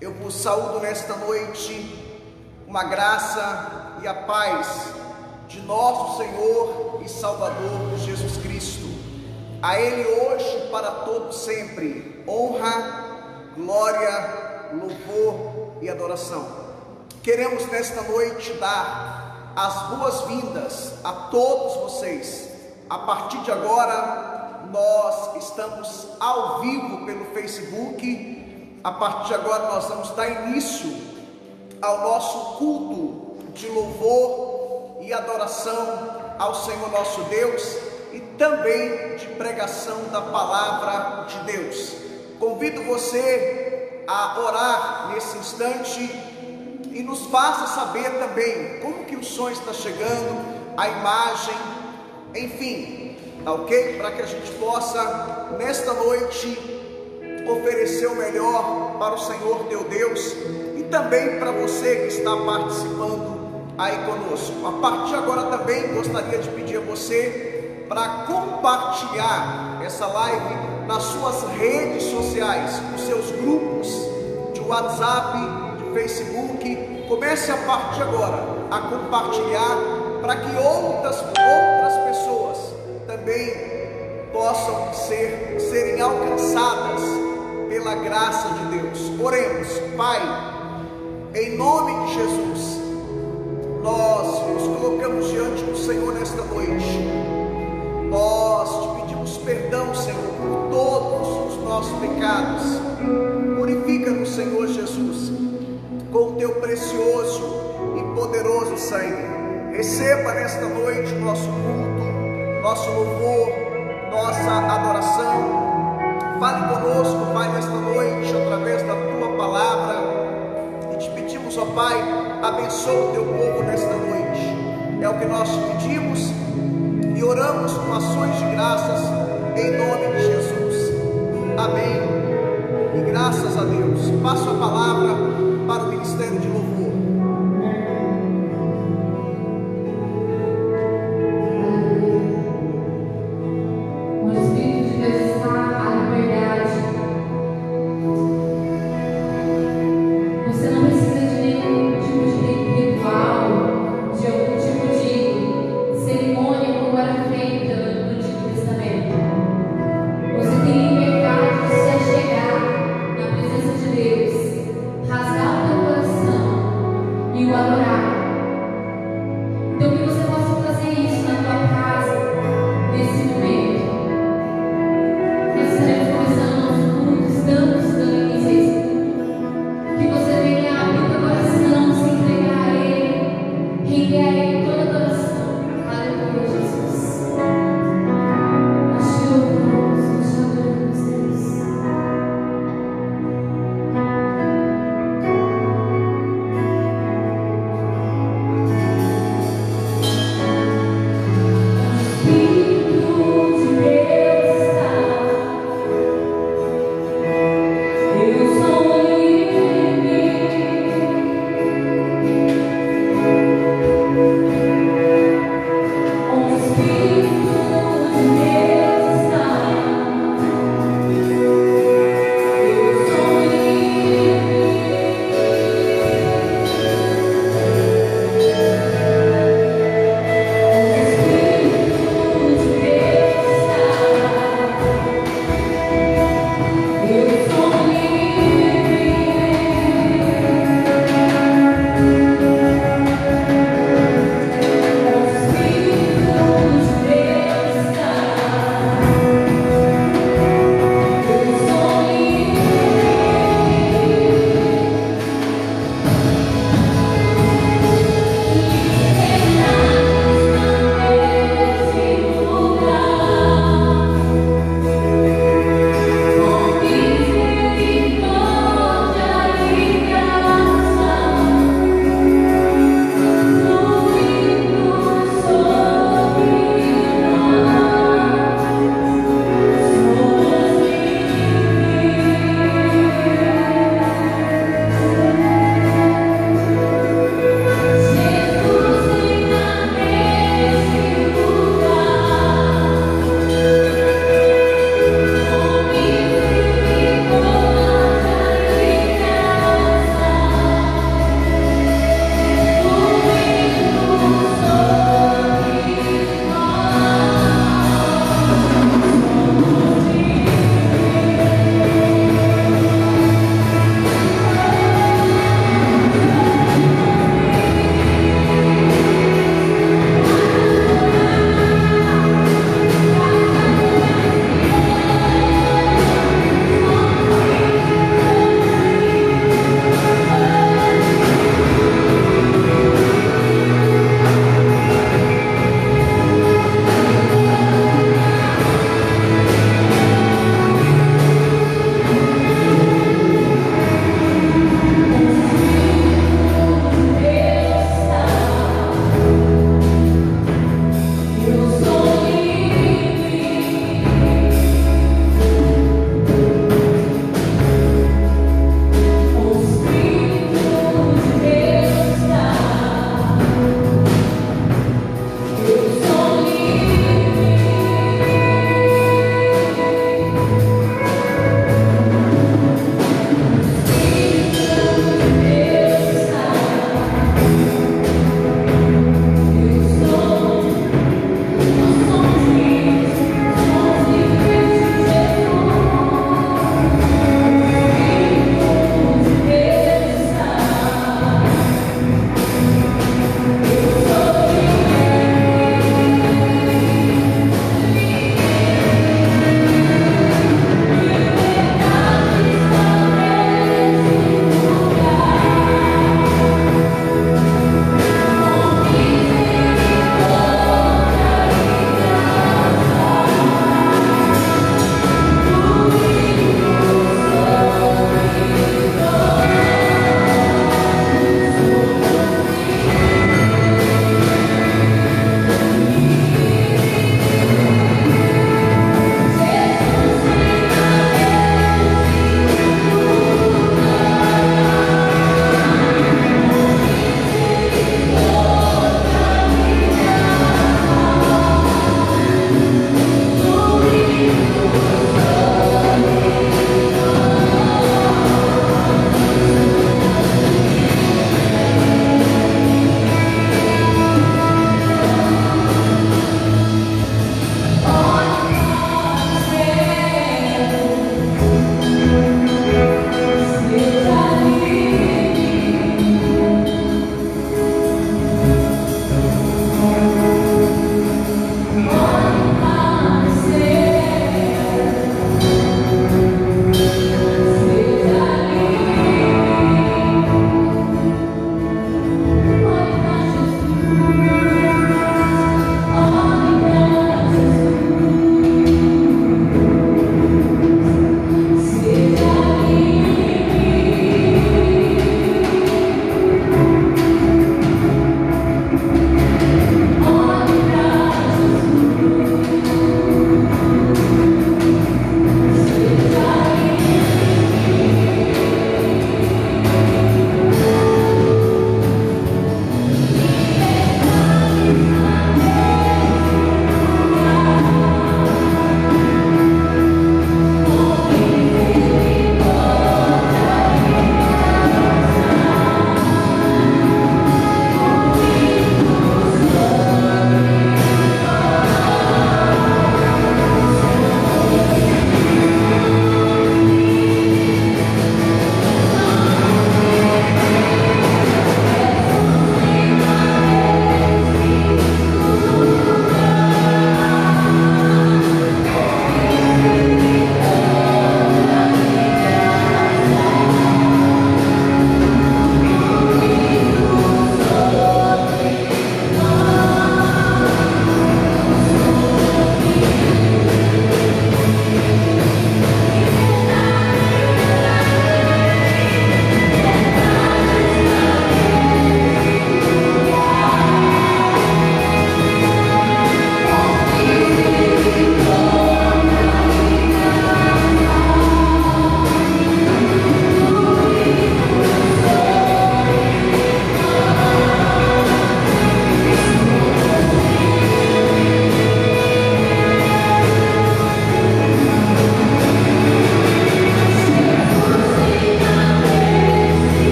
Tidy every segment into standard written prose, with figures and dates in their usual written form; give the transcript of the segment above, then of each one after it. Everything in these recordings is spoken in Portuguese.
Eu vos saúdo nesta noite, uma graça e a paz de nosso Senhor e Salvador Jesus Cristo. A Ele hoje, para todos sempre, honra, glória, louvor e adoração. Queremos nesta noite dar as boas-vindas a todos vocês. A partir de agora, nós estamos ao vivo pelo Facebook. A partir de agora nós vamos dar início ao nosso culto de louvor e adoração ao Senhor nosso Deus e também de pregação da palavra de Deus. Convido você a orar nesse instante e nos faça saber também como que o som está chegando, a imagem, enfim, tá ok? Para que a gente possa nesta noite oferecer o melhor para o Senhor teu Deus e também para você que está participando aí conosco. A partir de agora também gostaria de pedir a você para compartilhar essa live nas suas redes sociais, nos seus grupos de WhatsApp, de Facebook. Comece a partir de agora a compartilhar para que outras pessoas também possam serem alcançadas pela graça de Deus. Oremos. Pai, em nome de Jesus, nós nos colocamos diante do Senhor nesta noite. Nós te pedimos perdão, Senhor, por todos os nossos pecados. Purifica-nos, Senhor Jesus, com o teu precioso e poderoso sangue. Receba nesta noite nosso culto, nosso louvor, nossa adoração. Fale conosco, Pai, nesta noite, através da Tua Palavra. E te pedimos, ó Pai, abençoa o Teu povo nesta noite. É o que nós te pedimos e oramos com ações de graças, em nome de Jesus. Amém. E graças a Deus. Passo a palavra para o Ministério de Louvor.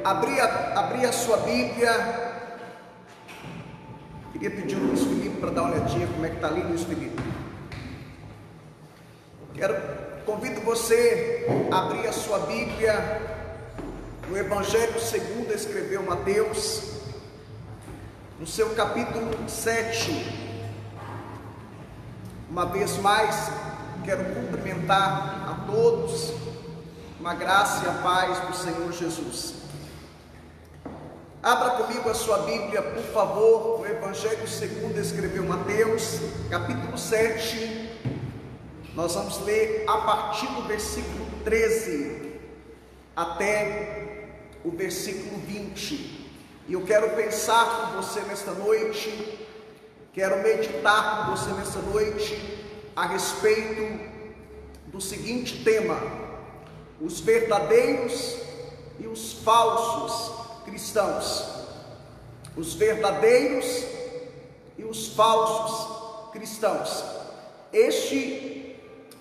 abrir a sua Bíblia. Queria pedir ao Luiz Felipe para dar uma olhadinha como é que está ali, Luiz Felipe. Convido você a abrir a sua Bíblia no Evangelho segundo escreveu Mateus, no seu capítulo 7. Uma vez mais, quero cumprimentar a todos, uma graça e a paz do Senhor Jesus. Abra comigo a sua Bíblia, por favor, no Evangelho segundo escreveu Mateus, capítulo 7. Nós vamos ler a partir do versículo 13 até o versículo 20. E eu quero pensar com você nesta noite, quero meditar com você nesta noite a respeito do seguinte tema: os verdadeiros e os falsos cristãos. Os verdadeiros e os falsos cristãos. Este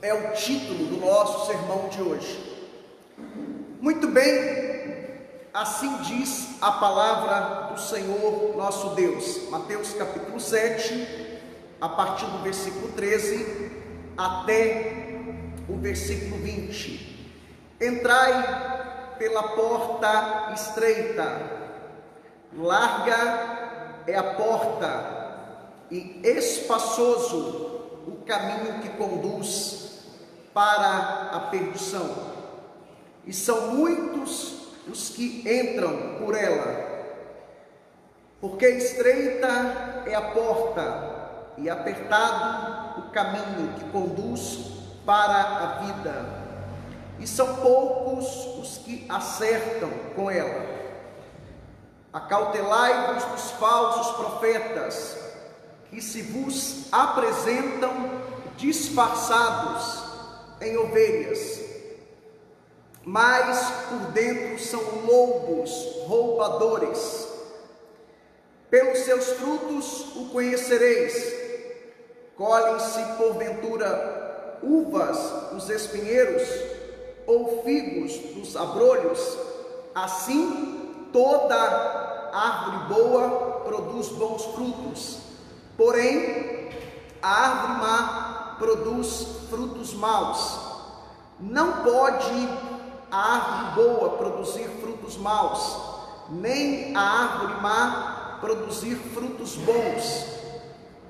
é o título do nosso sermão de hoje. Muito bem, assim diz a palavra do Senhor nosso Deus. Mateus capítulo 7, a partir do versículo 13 até o versículo 20. Entrai pela porta estreita, larga é a porta e espaçoso o caminho que conduz para a perdição, e são muitos os que entram por ela, porque estreita é a porta e apertado o caminho que conduz para a vida, e são poucos os que acertam com ela. Acautelai-vos dos falsos profetas, que se vos apresentam disfarçados em ovelhas, mas por dentro são lobos roubadores. Pelos seus frutos o conhecereis. Colhem-se porventura uvas dos espinheiros, ou figos dos abrolhos? Assim toda árvore boa produz bons frutos, porém a árvore má produz frutos maus. Não pode a árvore boa produzir frutos maus, nem a árvore má produzir frutos bons.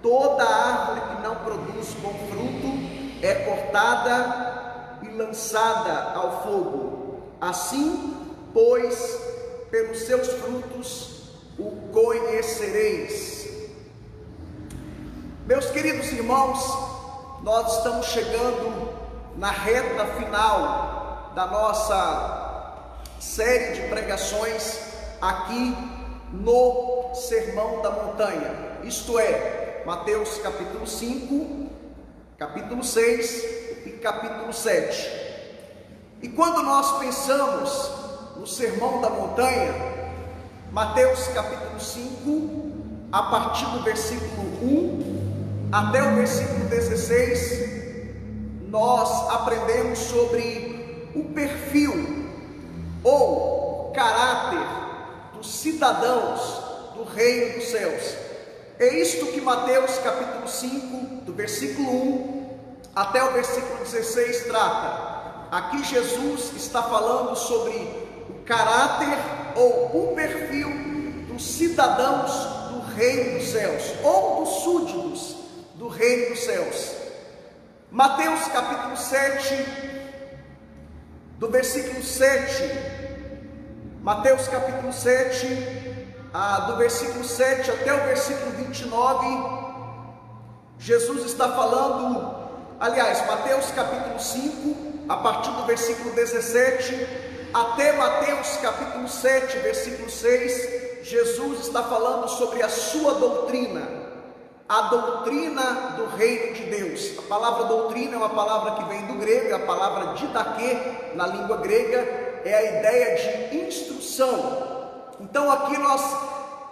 Toda árvore que não produz bom fruto é cortada e lançada ao fogo. Assim, pois, pelos seus frutos o conhecereis. Meus queridos irmãos, nós estamos chegando na reta final da nossa série de pregações aqui no Sermão da Montanha, isto é, Mateus capítulo 5, capítulo 6 e capítulo 7. E quando nós pensamos no Sermão da Montanha, Mateus capítulo 5, a partir do versículo 1 até o versículo 16, nós aprendemos sobre o perfil ou caráter dos cidadãos do reino dos céus. É isto que Mateus capítulo 5, do versículo 1 até o versículo 16 trata. Aqui Jesus está falando sobre o caráter ou o perfil dos cidadãos do reino dos céus, ou dos súditos do reino dos céus. Mateus capítulo 7, do versículo 7, Mateus capítulo 7, do versículo 7 até o versículo 29, Jesus está falando, aliás, Mateus capítulo 5, a partir do versículo 17, até Mateus capítulo 7, versículo 6, Jesus está falando sobre a sua doutrina, a doutrina do reino de Deus. A palavra doutrina é uma palavra que vem do grego, a palavra didaquê, na língua grega, é a ideia de instrução. Então aqui nós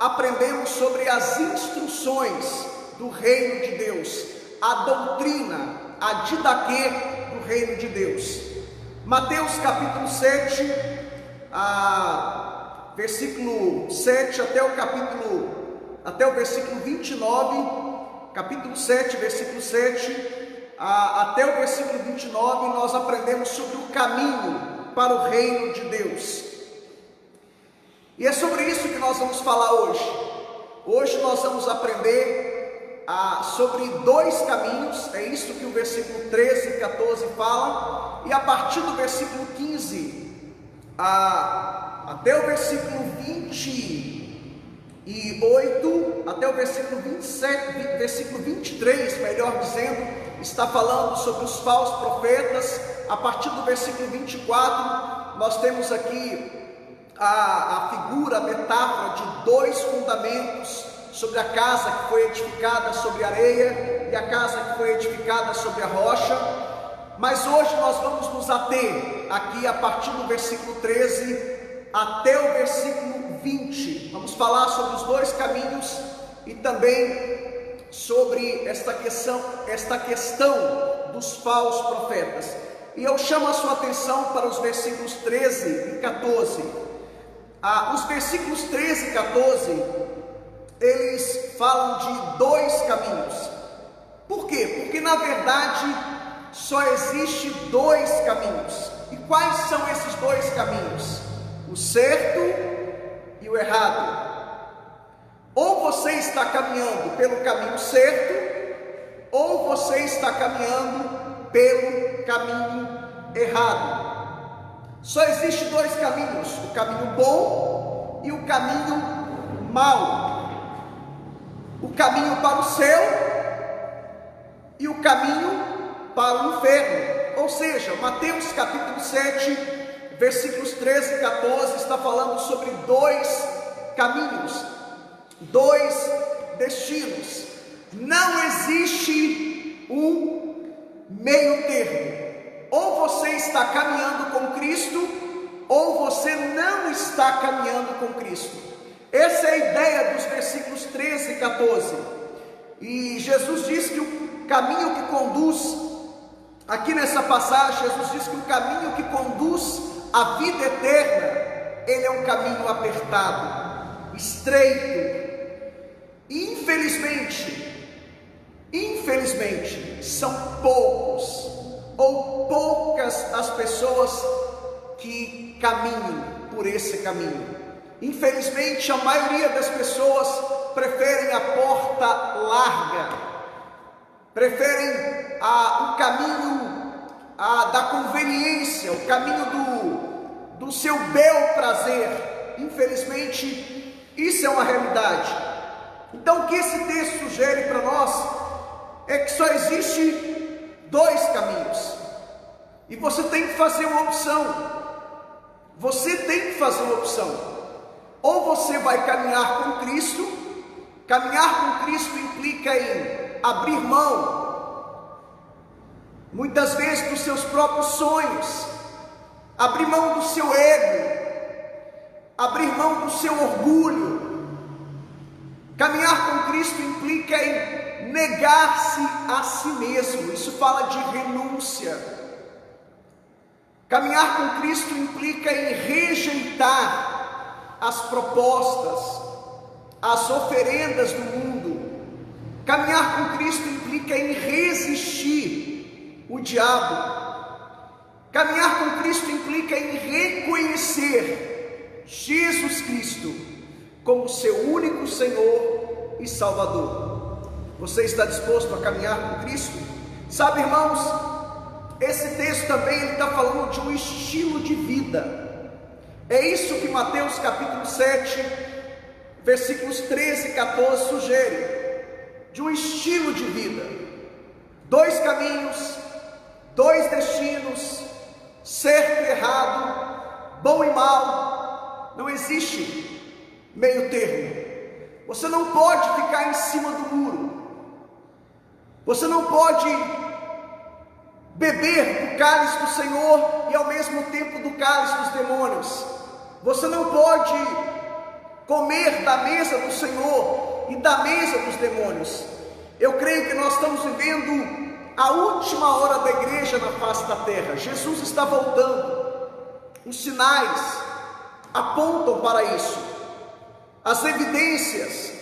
aprendemos sobre as instruções do reino de Deus, a doutrina, a didaquê do reino de Deus. Mateus capítulo 7, versículo 7 até o versículo 29, capítulo 7, versículo 7, até o versículo 29, nós aprendemos sobre o caminho para o reino de Deus. E é sobre isso que nós vamos falar hoje. Hoje nós vamos aprender sobre dois caminhos, é isso que o versículo 13 e 14 fala, e a partir do versículo 15 até o versículo 28, até o versículo 27, versículo 23, melhor dizendo, está falando sobre os falsos profetas. A partir do versículo 24, nós temos aqui a figura, a metáfora de dois fundamentos, sobre a casa que foi edificada sobre a areia e a casa que foi edificada sobre a rocha. Mas hoje nós vamos nos ater aqui a partir do versículo 13 até o versículo 20. Vamos falar sobre os dois caminhos e também sobre esta questão dos falsos profetas. E eu chamo a sua atenção para os versículos 13 e 14. Os versículos 13 e 14, eles falam de dois caminhos. Por quê? Porque na verdade só existe dois caminhos. E quais são esses dois caminhos? O certo e o errado. Ou você está caminhando pelo caminho certo, ou você está caminhando pelo caminho errado. Só existe dois caminhos: o caminho bom e o caminho mau. O caminho para o céu e o caminho para o inferno. Ou seja, Mateus capítulo 7, versículos 13 e 14 está falando sobre dois caminhos, dois destinos. Não existe um meio termo. Ou você está caminhando com Cristo, ou você não está caminhando com Cristo. Essa é a ideia dos versículos 13 e 14. E Jesus diz que o caminho que conduz, aqui nessa passagem, Jesus diz que o caminho que conduz à vida eterna, ele é um caminho apertado, estreito. Infelizmente, são poucos ou poucas as pessoas que caminham por esse caminho. Infelizmente, a maioria das pessoas preferem a porta larga, preferem o caminho da conveniência, o caminho do seu bel prazer. Infelizmente, isso é uma realidade. Então, o que esse texto sugere para nós é que só existe dois caminhos, e você tem que fazer uma opção. Você tem que fazer uma opção. Ou você vai caminhar com Cristo. Caminhar com Cristo implica em abrir mão, muitas vezes, dos seus próprios sonhos, abrir mão do seu ego, abrir mão do seu orgulho. Caminhar com Cristo implica em negar-se a si mesmo. Isso fala de renúncia. Caminhar com Cristo implica em rejeitar as propostas, as oferendas do mundo. Caminhar com Cristo implica em resistir o diabo. Caminhar com Cristo implica em reconhecer Jesus Cristo como seu único Senhor e Salvador. Você está disposto a caminhar com Cristo? Sabe, irmãos, esse texto também está falando de um estilo de vida. É isso que Mateus capítulo 7, versículos 13 e 14 sugere, de um estilo de vida. Dois caminhos, dois destinos, certo e errado, bom e mal. Não existe meio termo. Você não pode ficar em cima do muro. Você não pode beber do cálice do Senhor e ao mesmo tempo do cálice dos demônios. Você não pode comer da mesa do Senhor e da mesa dos demônios. Eu creio que nós estamos vivendo a última hora da igreja na face da terra. Jesus está voltando. Os sinais apontam para isso. As evidências.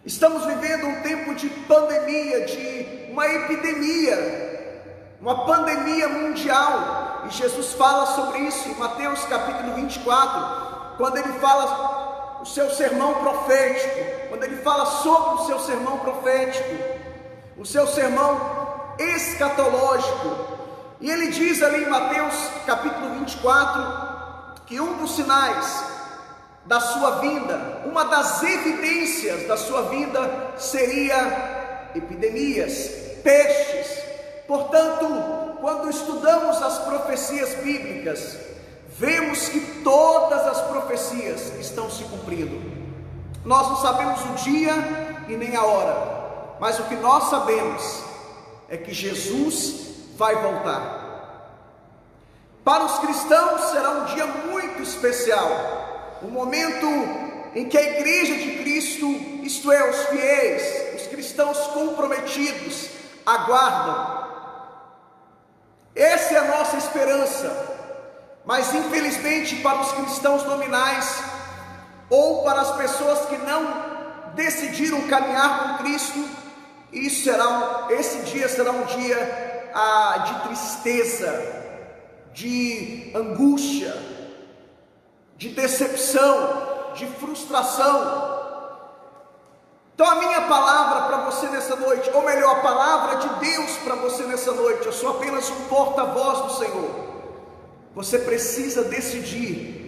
Estamos vivendo um tempo de pandemia, de uma epidemia, uma pandemia mundial, e Jesus fala sobre isso em Mateus capítulo 24, quando ele fala o seu sermão profético, quando ele fala sobre o seu sermão profético, o seu sermão escatológico, e ele diz ali em Mateus capítulo 24, que um dos sinais da sua vinda, uma das evidências da sua vinda seria epidemias, pestes. Portanto, quando estudamos as profecias bíblicas, vemos que todas as profecias estão se cumprindo. Nós não sabemos o dia e nem a hora, mas o que nós sabemos é que Jesus vai voltar. Para os cristãos será um dia muito especial, o momento em que a igreja de Cristo, isto é, os fiéis, os cristãos comprometidos, aguardam. Essa é a nossa esperança, mas infelizmente para os cristãos nominais, ou para as pessoas que não decidiram caminhar com Cristo, esse dia será um dia de tristeza, de angústia, de decepção, de frustração. Então a minha palavra para você nessa noite, ou melhor, a palavra de Deus para você nessa noite, eu sou apenas um porta-voz do Senhor. Você precisa decidir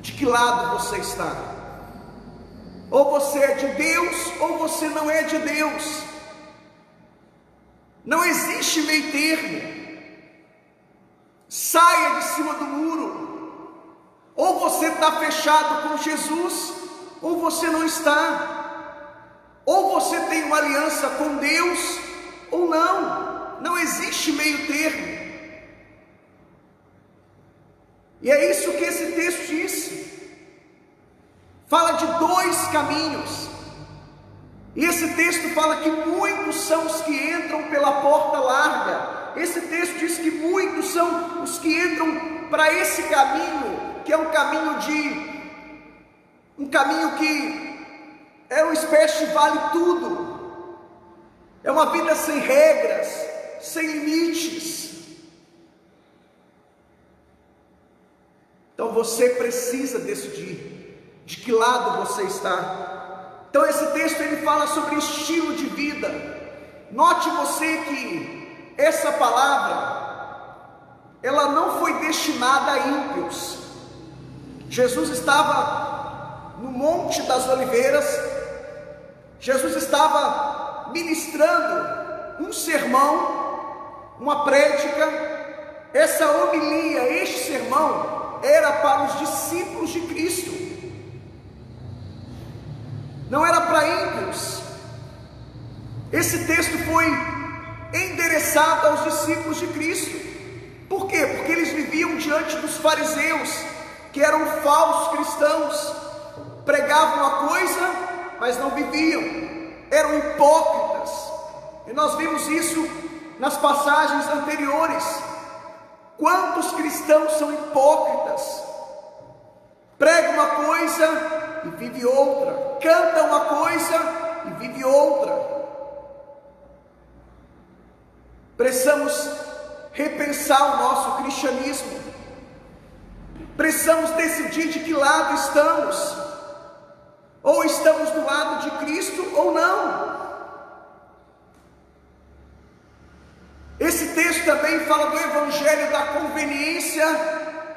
de que lado você está. Ou você é de Deus, ou você não é de Deus. Não existe meio termo. Saia de cima do muro. Ou você está fechado com Jesus, ou você não está. Ou você tem uma aliança com Deus, ou não. Não existe meio termo. E é isso que esse texto diz. Fala de dois caminhos. E esse texto fala que muitos são os que entram pela porta larga. Esse texto diz que muitos são os que entram para esse caminho, que é um caminho que é uma espécie de vale tudo. É uma vida sem regras, sem limites. Então você precisa decidir de que lado você está. Então esse texto ele fala sobre estilo de vida. Note você que essa palavra, ela não foi destinada a ímpios. Jesus estava no Monte das Oliveiras, Jesus estava ministrando um sermão, uma prédica. Essa homilia, este sermão, era para os discípulos de Cristo, não era para ímpios. Esse texto foi endereçado aos discípulos de Cristo. Por quê? Porque eles viviam diante dos fariseus, que eram falsos cristãos, pregavam uma coisa, mas não viviam, eram hipócritas, e nós vimos isso nas passagens anteriores. Quantos cristãos são hipócritas? Prega uma coisa e vive outra, canta uma coisa e vive outra. Precisamos repensar o nosso cristianismo. Precisamos decidir de que lado estamos. Ou estamos do lado de Cristo ou não. Esse texto também fala do evangelho da conveniência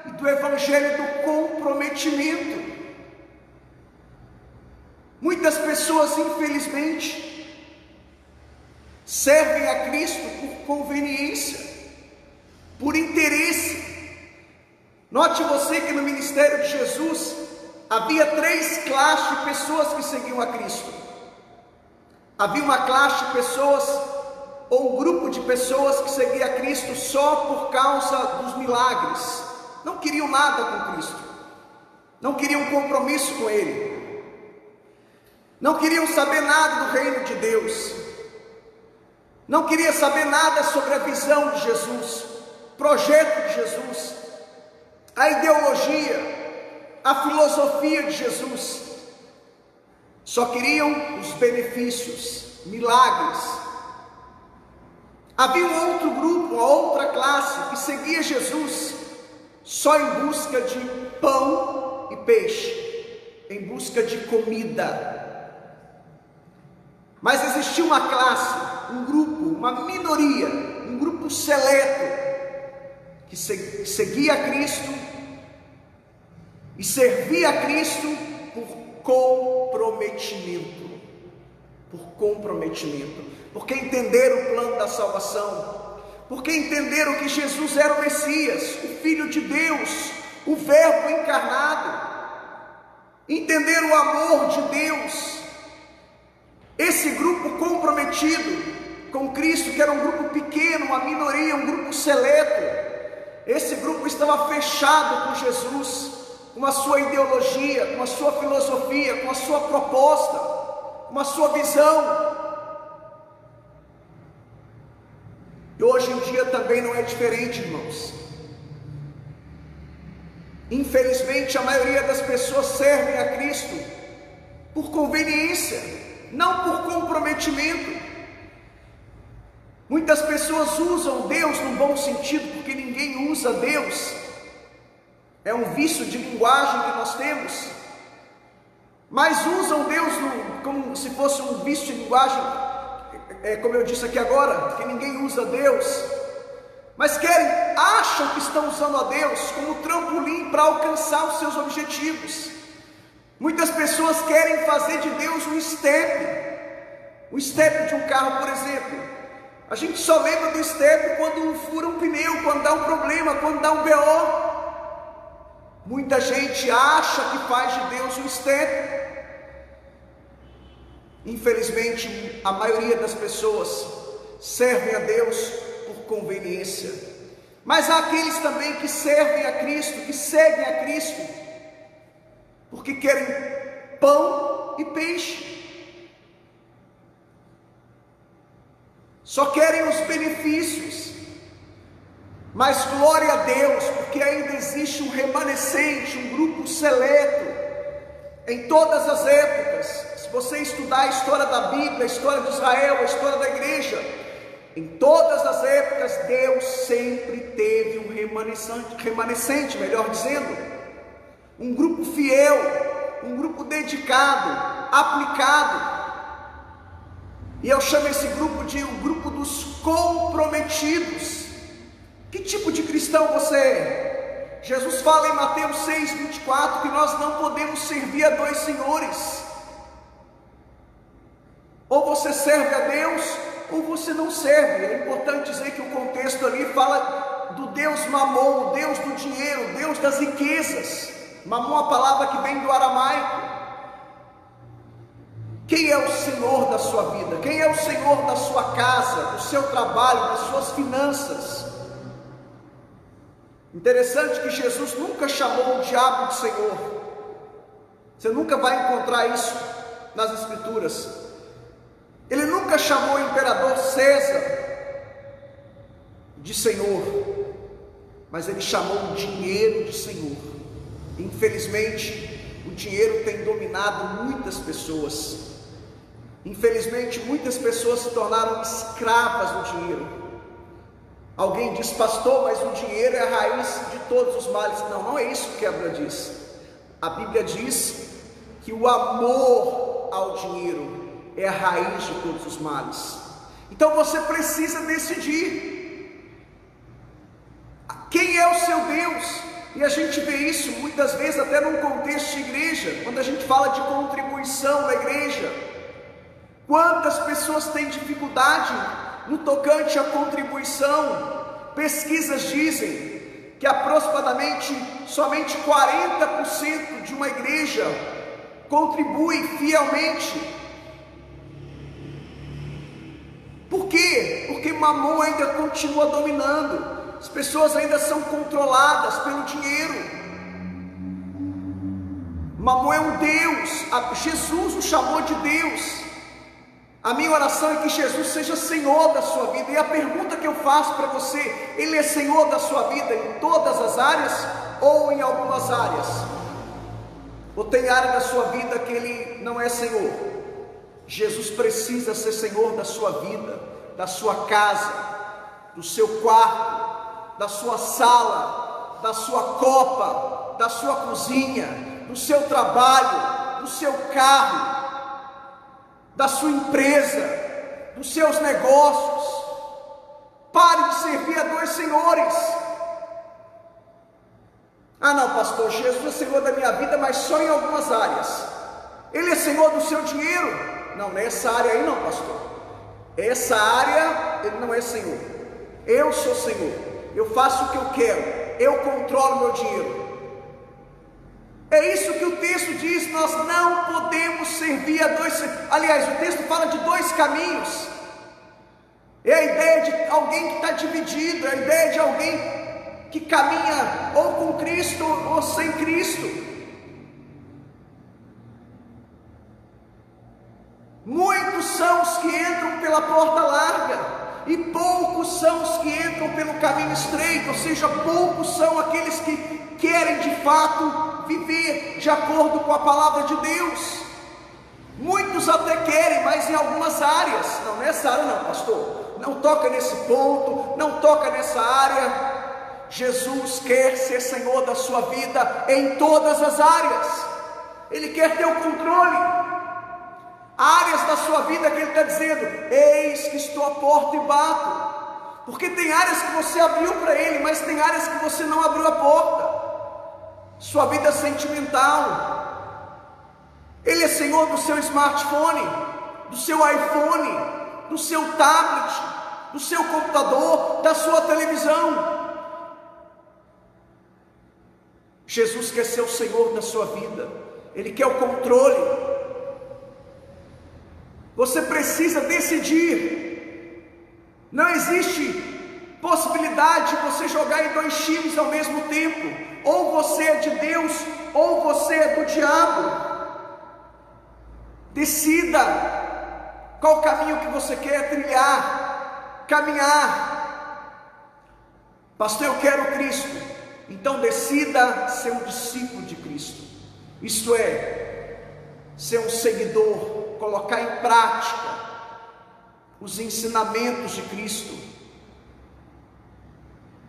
e do evangelho do comprometimento. Muitas pessoas, infelizmente, servem a Cristo por conveniência, por interesse. Note você que no ministério de Jesus havia 3 classes de pessoas que seguiam a Cristo. Havia uma classe de pessoas, ou um grupo de pessoas que seguia a Cristo só por causa dos milagres. Não queriam nada com Cristo, não queriam compromisso com Ele, não queriam saber nada do reino de Deus, não queriam saber nada sobre a visão de Jesus, projeto de Jesus. a ideologia, a filosofia de Jesus. Só queriam os benefícios, milagres. Havia um outro grupo, uma outra classe que seguia Jesus só em busca de pão e peixe, em busca de comida. Mas existia uma classe, um grupo, uma minoria, um grupo seleto que seguia a Cristo e servia a Cristo por comprometimento, porque entenderam o plano da salvação, porque entenderam que Jesus era o Messias, o Filho de Deus, o Verbo encarnado, entenderam o amor de Deus. Esse grupo comprometido com Cristo, que era um grupo pequeno, uma minoria, um grupo seleto, esse grupo estava fechado com Jesus, com a sua ideologia, com a sua filosofia, com a sua proposta, com a sua visão. E hoje em dia também não é diferente, irmãos. Infelizmente, a maioria das pessoas servem a Cristo por conveniência, não por comprometimento. Muitas pessoas usam Deus no bom sentido, porque ninguém usa Deus. É um vício de linguagem que nós temos. Mas usam Deus como se fosse um vício de linguagem, como eu disse aqui agora, que ninguém usa Deus. Mas acham que estão usando a Deus como trampolim para alcançar os seus objetivos. Muitas pessoas querem fazer de Deus um step de um carro, por exemplo. A gente só lembra do step quando fura um pneu, quando dá um problema, quando dá um BO. Muita gente acha que faz de Deus um step. Infelizmente, a maioria das pessoas servem a Deus por conveniência. Mas há aqueles também que servem a Cristo, que seguem a Cristo, porque querem pão e peixe. Só querem os benefícios. Mas glória a Deus, porque ainda existe um remanescente, um grupo seleto, em todas as épocas. Se você estudar a história da Bíblia, a história de Israel, a história da igreja, em todas as épocas, Deus sempre teve um remanescente, melhor dizendo, um grupo fiel, um grupo dedicado, aplicado. E eu chamo esse grupo de o grupo dos comprometidos. Que tipo de cristão você é? Jesus fala em Mateus 6:24 que nós não podemos servir a dois senhores. Ou você serve a Deus, ou você não serve. É importante dizer que o contexto ali fala do Deus Mamon, o Deus do dinheiro, o Deus das riquezas. Mamon é uma palavra que vem do aramaico. Quem é o Senhor da sua vida? Quem é o Senhor da sua casa, do seu trabalho, das suas finanças? Interessante que Jesus nunca chamou o diabo de Senhor. Você nunca vai encontrar isso nas Escrituras. Ele nunca chamou o imperador César de Senhor, mas ele chamou o dinheiro de Senhor. Infelizmente, o dinheiro tem dominado muitas pessoas. Infelizmente, muitas pessoas se tornaram escravas do dinheiro. Alguém diz, pastor, mas o dinheiro é a raiz de todos os males. Não, não é isso que a Bíblia diz. A Bíblia diz que o amor ao dinheiro é a raiz de todos os males. Então você precisa decidir quem é o seu Deus. E a gente vê isso muitas vezes até num contexto de igreja, quando a gente fala de contribuição na igreja. Quantas pessoas têm dificuldade no tocante à contribuição? Pesquisas dizem que aproximadamente somente 40% de uma igreja contribui fielmente. Por quê? Porque Mamon ainda continua dominando. As pessoas ainda são controladas pelo dinheiro. Mamon é um Deus. Jesus o chamou de Deus. A minha oração é que Jesus seja Senhor da sua vida. E a pergunta que eu faço para você: Ele é Senhor da sua vida em todas as áreas ou em algumas áreas? Ou tem área da sua vida que Ele não é Senhor? Jesus precisa ser Senhor da sua vida, da sua casa, do seu quarto, da sua sala, da sua copa, da sua cozinha, do seu trabalho, do seu carro, da sua empresa, dos seus negócios. Pare de servir a dois senhores. Ah não, pastor, Jesus é Senhor da minha vida, mas só em algumas áreas. Ele é Senhor do seu dinheiro? Não, nessa área aí não, pastor. Essa área Ele não é Senhor. Eu sou Senhor, eu faço o que eu quero, eu controlo meu dinheiro. É isso que o texto diz. Nós não podemos servir a dois. Aliás, o texto fala de dois caminhos. É a ideia de alguém que está dividido, é a ideia de alguém que caminha ou com Cristo ou sem Cristo. Muitos são os que entram pela porta larga, e poucos são os que entram pelo caminho estreito, ou seja, poucos são aqueles que querem de fato viver de acordo com a palavra de Deus. Muitos até querem, mas em algumas áreas. Não, nessa área não, pastor, não toca nesse ponto, não toca nessa área. Jesus quer ser Senhor da sua vida em todas as áreas. Ele quer ter o controle. Áreas da sua vida que Ele está dizendo: eis que estou à porta e bato. Porque tem áreas que você abriu para Ele, mas tem áreas que você não abriu a porta. Sua vida sentimental. Ele é Senhor do seu smartphone, do seu iPhone, do seu tablet, do seu computador, da sua televisão. Jesus quer ser o Senhor da sua vida. Ele quer o controle. Você precisa decidir. Não existe possibilidade de você jogar em dois times ao mesmo tempo. Ou você é de Deus, ou você é do diabo. Decida qual caminho que você quer trilhar, caminhar. Pastor, eu quero Cristo. Então decida ser um discípulo de Cristo. Isto é, ser um seguidor, colocar em prática os ensinamentos de Cristo.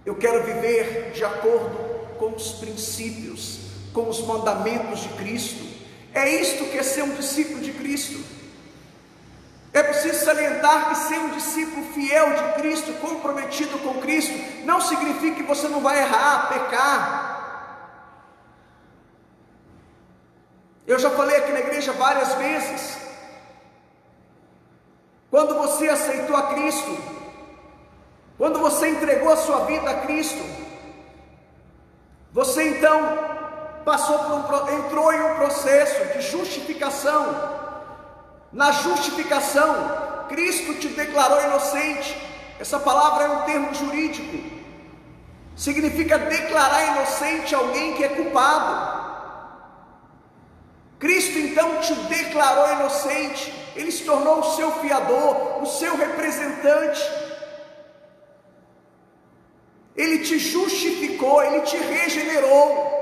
Eu quero viver de acordo com os princípios, com os mandamentos de Cristo. É isto que é ser um discípulo de Cristo. É preciso salientar que ser um discípulo fiel de Cristo, comprometido com Cristo, não significa que você não vai errar, pecar. Eu já falei aqui na igreja várias vezes. Quando você aceitou a Cristo, quando você entregou a sua vida a Cristo, você então entrou em um processo de justificação. Na justificação, Cristo te declarou inocente. Essa palavra é um termo jurídico. Significa declarar inocente alguém que é culpado. Cristo então te declarou inocente. Ele se tornou o seu fiador, o seu representante. Ele te justificou, Ele te regenerou.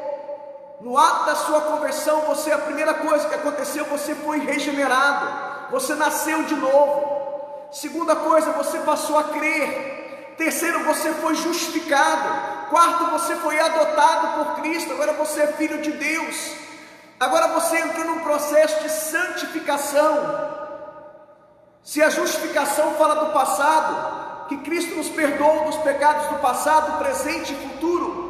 No ato da sua conversão, a primeira coisa que aconteceu, você foi regenerado. Você nasceu de novo. Segunda coisa, você passou a crer. Terceiro, você foi justificado. Quarto, você foi adotado por Cristo. Agora você é filho de Deus. Agora você entrou num processo de santificação. Se a justificação fala do passado, que Cristo nos perdoou dos pecados do passado, presente e futuro,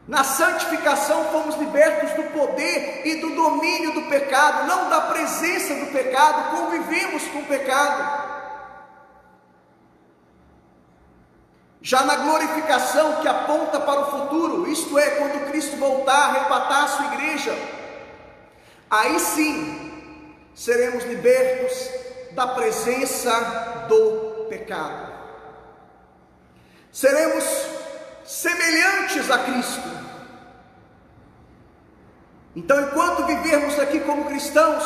na santificação fomos libertos do poder e do domínio do pecado, não da presença do pecado, convivemos com o pecado. Já na glorificação, que aponta para o futuro, isto é, quando Cristo voltar a arrebatar a sua igreja, aí sim seremos libertos da presença do pecado. Seremos semelhantes a Cristo. Então, enquanto vivermos aqui como cristãos,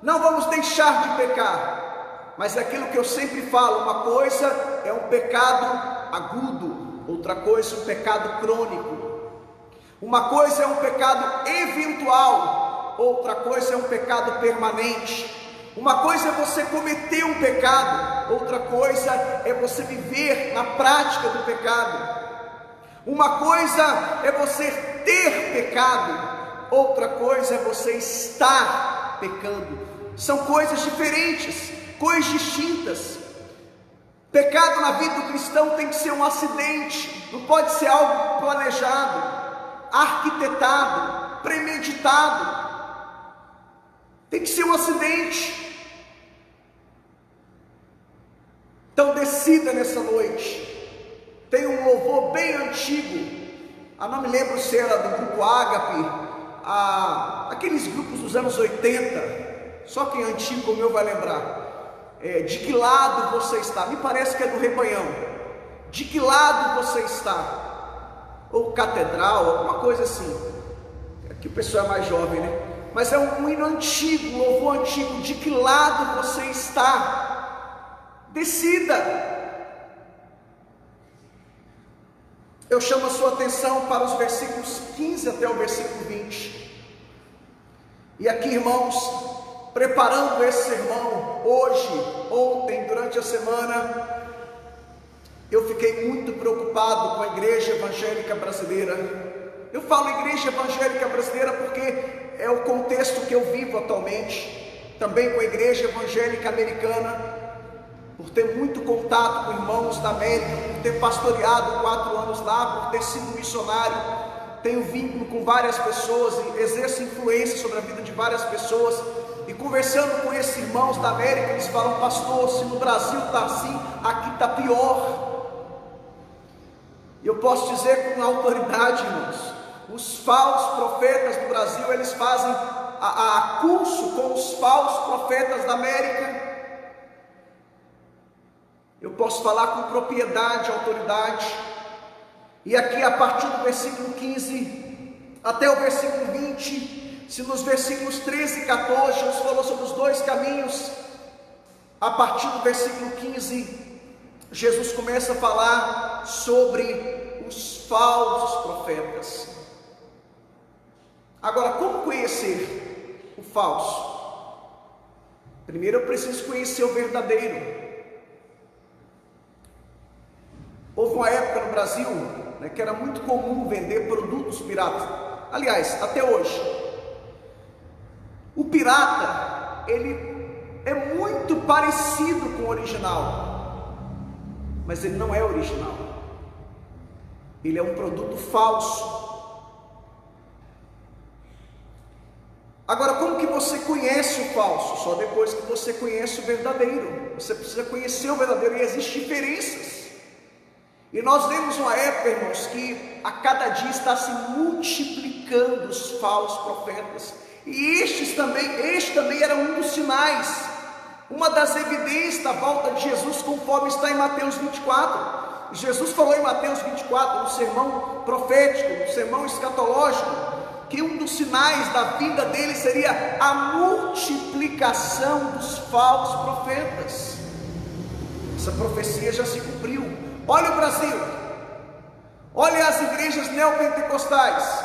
Não vamos deixar de pecar, mas é aquilo que eu sempre falo: uma coisa é um pecado agudo, outra coisa é um pecado crônico. Uma coisa é um pecado eventual, outra coisa é um pecado permanente. Uma coisa é você cometer um pecado, outra coisa é você viver na prática do pecado. Uma coisa é você ter pecado, outra coisa é você estar pecando. São coisas diferentes, coisas distintas. Pecado na vida do cristão tem que ser um acidente, não pode ser algo planejado, arquitetado, premeditado. Tem que ser um acidente. Então decida nessa noite. Tem um louvor bem antigo, não me lembro se era do grupo Ágape, aqueles grupos dos anos 80, só quem é antigo como eu vai lembrar. De que lado você está? Me parece que é do Rebanhão. De que lado você está? Ou Catedral, alguma coisa assim. Aqui o pessoal é mais jovem, né? Mas é um hino antigo, um louvor antigo. De que lado você está? Decida. Eu chamo a sua atenção para os versículos 15 até o versículo 20. E aqui, irmãos, preparando esse sermão, hoje, ontem, durante a semana, eu fiquei muito preocupado com a igreja evangélica brasileira. Eu falo igreja evangélica brasileira porque é o contexto que eu vivo atualmente. Também com a igreja evangélica americana, por ter muito contato com irmãos da América, por ter pastoreado 4 anos lá, por ter sido missionário, tenho vínculo com várias pessoas e exerço influência sobre a vida de várias pessoas. E conversando com esses irmãos da América, eles falam: pastor, se no Brasil está assim, aqui está pior. E eu posso dizer com autoridade, irmãos, os falsos profetas do Brasil, eles fazem curso com os falsos profetas da América. Eu posso falar com propriedade, autoridade. E aqui, a partir do versículo 15 até o versículo 20, se nos versículos 13 e 14 Jesus falou sobre os 2 caminhos, a partir do versículo 15 Jesus começa a falar sobre os falsos profetas. Agora, como conhecer o falso? Primeiro eu preciso conhecer o verdadeiro. Houve uma época no Brasil, que era muito comum vender produtos piratas. Aliás, até hoje. O pirata, ele é muito parecido com o original, mas ele não é original. Ele é um produto falso. Agora, como que você conhece o falso? Só depois que você conhece o verdadeiro. Você precisa conhecer o verdadeiro, e existem diferenças. E nós vemos uma época, irmãos, que a cada dia está se multiplicando os falsos profetas. E este também era um dos sinais, uma das evidências da volta de Jesus, conforme está em Mateus 24. Jesus falou em Mateus 24, no sermão profético, no sermão escatológico, que um dos sinais da vinda dele seria a multiplicação dos falsos profetas. Essa profecia já se cumpriu. Olha o Brasil, olha as igrejas neopentecostais,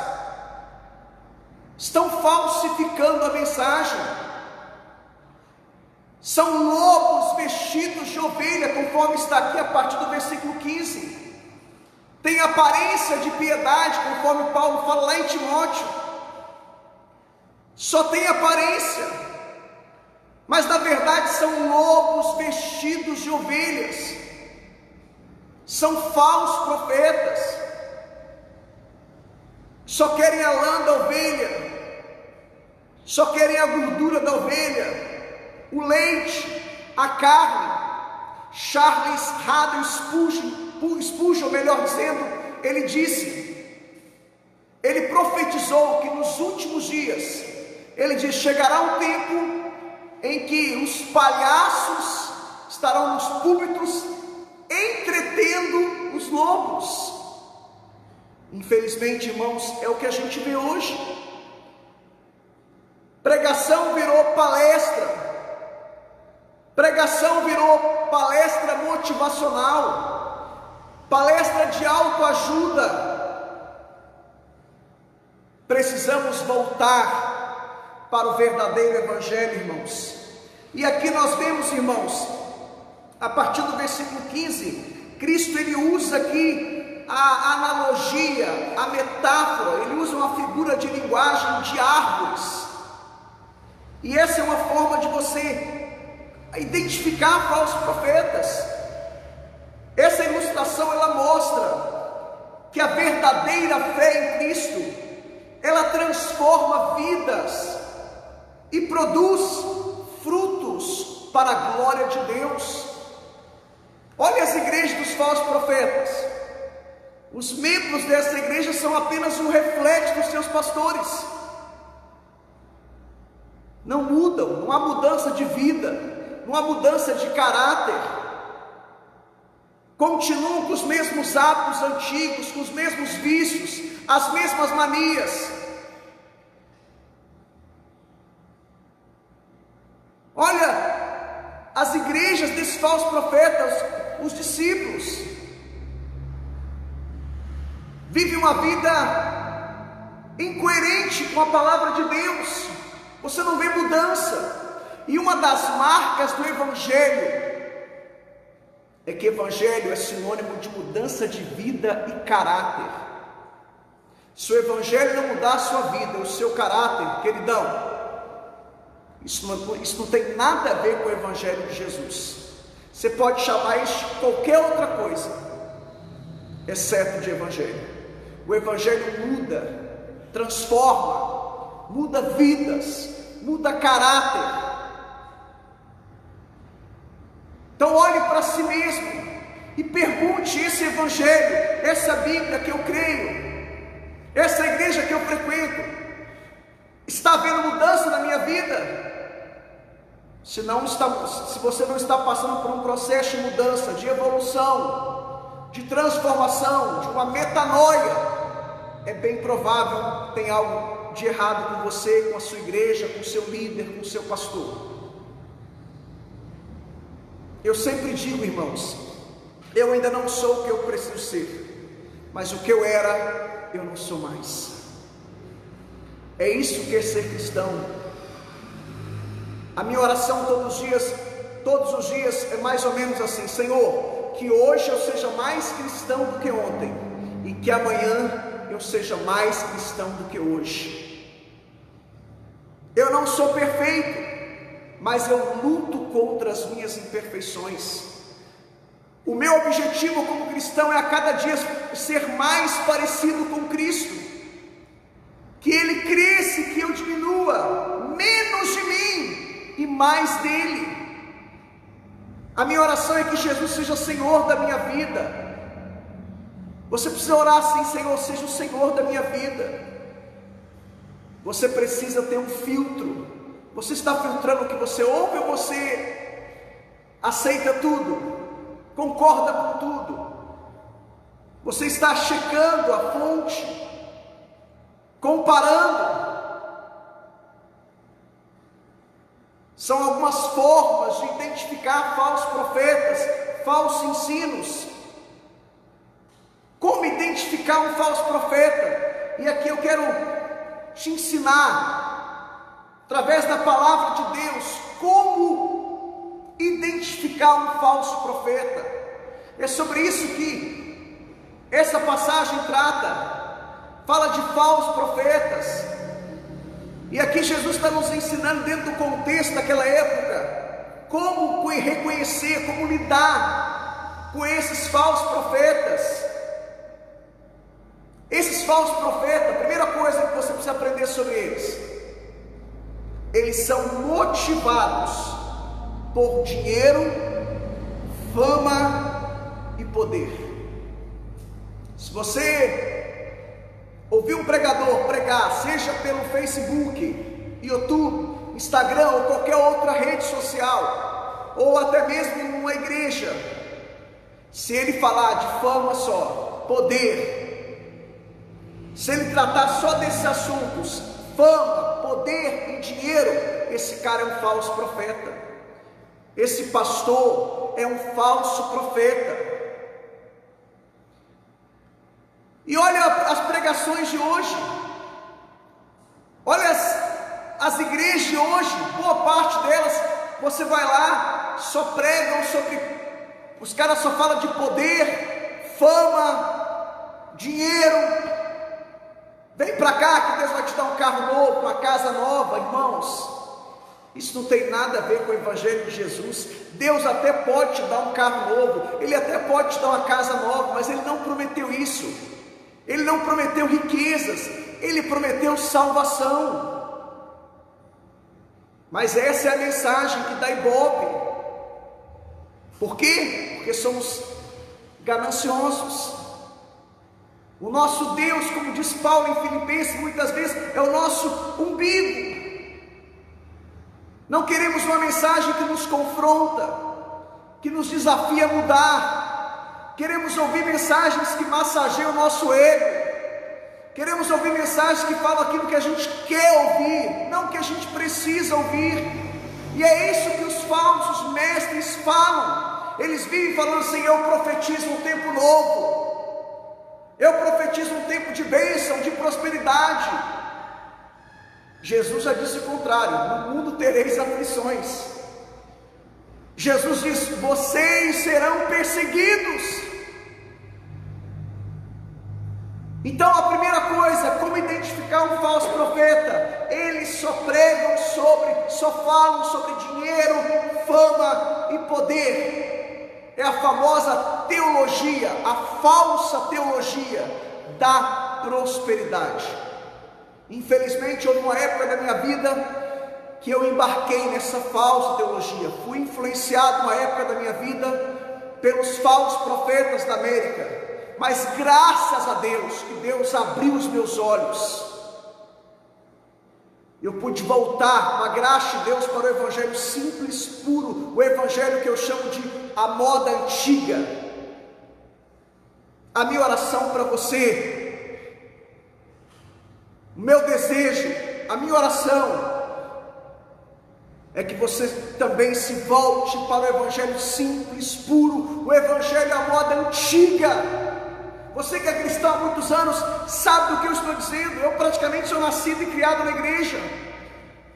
estão falsificando a mensagem. São lobos vestidos de ovelha, conforme está aqui a partir do versículo 15. Tem aparência de piedade, conforme Paulo fala lá em Timóteo. Só tem aparência, mas na verdade são lobos vestidos de ovelhas. São falsos profetas, só querem a lã da ovelha, só querem a gordura da ovelha, o leite, a carne. Charles Haddon Spurgeon, melhor dizendo, ele profetizou que nos últimos dias, ele diz: chegará um tempo em que os palhaços estarão nos púlpitos entretendo os lobos. Infelizmente, irmãos, é o que a gente vê hoje. Pregação virou palestra, pregação virou palestra motivacional, palestra de autoajuda. Precisamos voltar para o verdadeiro evangelho, irmãos. E aqui nós vemos, irmãos, a partir do versículo 15, Cristo ele usa aqui a analogia, a metáfora, ele usa uma figura de linguagem de árvores. E essa é uma forma de você identificar falsos profetas. Essa ilustração ela mostra que a verdadeira fé em Cristo, ela transforma vidas e produz frutos para a glória de Deus. Olha as igrejas dos falsos profetas. Os membros dessa igreja são apenas um reflexo dos seus pastores. Não mudam, não há mudança de vida, não há mudança de caráter. Continuam com os mesmos hábitos antigos, com os mesmos vícios, as mesmas manias. Olha as igrejas desses falsos profetas, os discípulos vivem uma vida incoerente com a palavra de Deus. Você não vê mudança. E uma das marcas do evangelho é que evangelho é sinônimo de mudança de vida e caráter. Se o evangelho não mudar a sua vida, o seu caráter, queridão, isso não tem nada a ver com o evangelho de Jesus. Você pode chamar isso de qualquer outra coisa, exceto de evangelho. O evangelho muda, transforma, muda vidas, muda caráter. Então olhe para si mesmo e pergunte: esse evangelho, essa Bíblia que eu creio, essa igreja que eu frequento, está havendo mudança na minha vida? Se você não está passando por um processo de mudança, de evolução, de transformação, de uma metanoia, é bem provável que tenha algo de errado com você, com a sua igreja, com o seu líder, com o seu pastor. Eu sempre digo, irmãos, eu ainda não sou o que eu preciso ser, mas o que eu era, eu não sou mais. É isso que é ser cristão. A minha oração todos os dias é mais ou menos assim: Senhor, que hoje eu seja mais cristão do que ontem, e que amanhã eu seja mais cristão do que hoje. Eu não sou perfeito, mas eu luto contra as minhas imperfeições. O meu objetivo como cristão é a cada dia ser mais parecido com Cristo, que Ele cresça, que eu diminua, menos de mim e mais dele. A minha oração é que Jesus seja o Senhor da minha vida. Você precisa orar assim: Senhor, seja o Senhor da minha vida. Você precisa ter um filtro. Você está filtrando o que você ouve ou você aceita tudo? Concorda com tudo? Você está checando a fonte, comparando. São algumas formas de identificar falsos profetas, falsos ensinos. Como identificar um falso profeta? E aqui eu quero te ensinar, através da palavra de Deus, como identificar um falso profeta. É sobre isso que essa passagem trata. Fala de falsos profetas. E aqui Jesus está nos ensinando, dentro do contexto daquela época, como reconhecer, como lidar com esses falsos profetas. Esses falsos profetas, a primeira coisa que você precisa aprender sobre eles são motivados por dinheiro, fama e poder. Se você ouvir um pregador pregar, seja pelo Facebook, YouTube, Instagram ou qualquer outra rede social, ou até mesmo em uma igreja, se ele falar de fama só, poder, se ele tratar só desses assuntos, fama, poder e dinheiro, esse cara é um falso profeta. esse pastor é um falso profeta. E olha as pregações de hoje, olha as igrejas de hoje, boa parte delas, você vai lá, só pregam sobre, os caras só falam de poder, fama, dinheiro. Vem para cá que Deus vai te dar um carro novo, uma casa nova. Irmãos, isso não tem nada a ver com o evangelho de Jesus. Deus até pode te dar um carro novo, Ele até pode te dar uma casa nova, mas Ele não prometeu isso. Ele não prometeu riquezas, Ele prometeu salvação. Mas essa é a mensagem que dá ibope. Por quê? Porque somos gananciosos. O nosso Deus, como diz Paulo em Filipenses, muitas vezes é o nosso umbigo. Não queremos uma mensagem que nos confronta, que nos desafia a mudar. Queremos ouvir mensagens que massageiam o nosso ego. Queremos ouvir mensagens que falam aquilo que a gente quer ouvir, não que a gente precisa ouvir. E é isso que os falsos mestres falam. Eles vivem falando assim: eu profetizo um tempo novo, eu profetizo um tempo de bênção, de prosperidade. Jesus já disse o contrário: no mundo tereis aflições. Jesus diz: vocês serão perseguidos. Então a primeira coisa, como identificar um falso profeta? Eles só pregam só falam sobre dinheiro, fama e poder. É a famosa teologia, a falsa teologia da prosperidade. Infelizmente houve uma época da minha vida que eu embarquei nessa falsa teologia. Fui influenciado uma época da minha vida pelos falsos profetas da América. Mas graças a Deus, que Deus abriu os meus olhos, eu pude voltar, uma graça de Deus, para o evangelho simples, puro, o evangelho que eu chamo de a moda antiga. A minha oração para você, o meu desejo, a minha oração, é que você também se volte para o evangelho simples, puro, o evangelho à moda antiga. Você que é cristão há muitos anos sabe do que eu estou dizendo. Eu praticamente sou nascido e criado na igreja.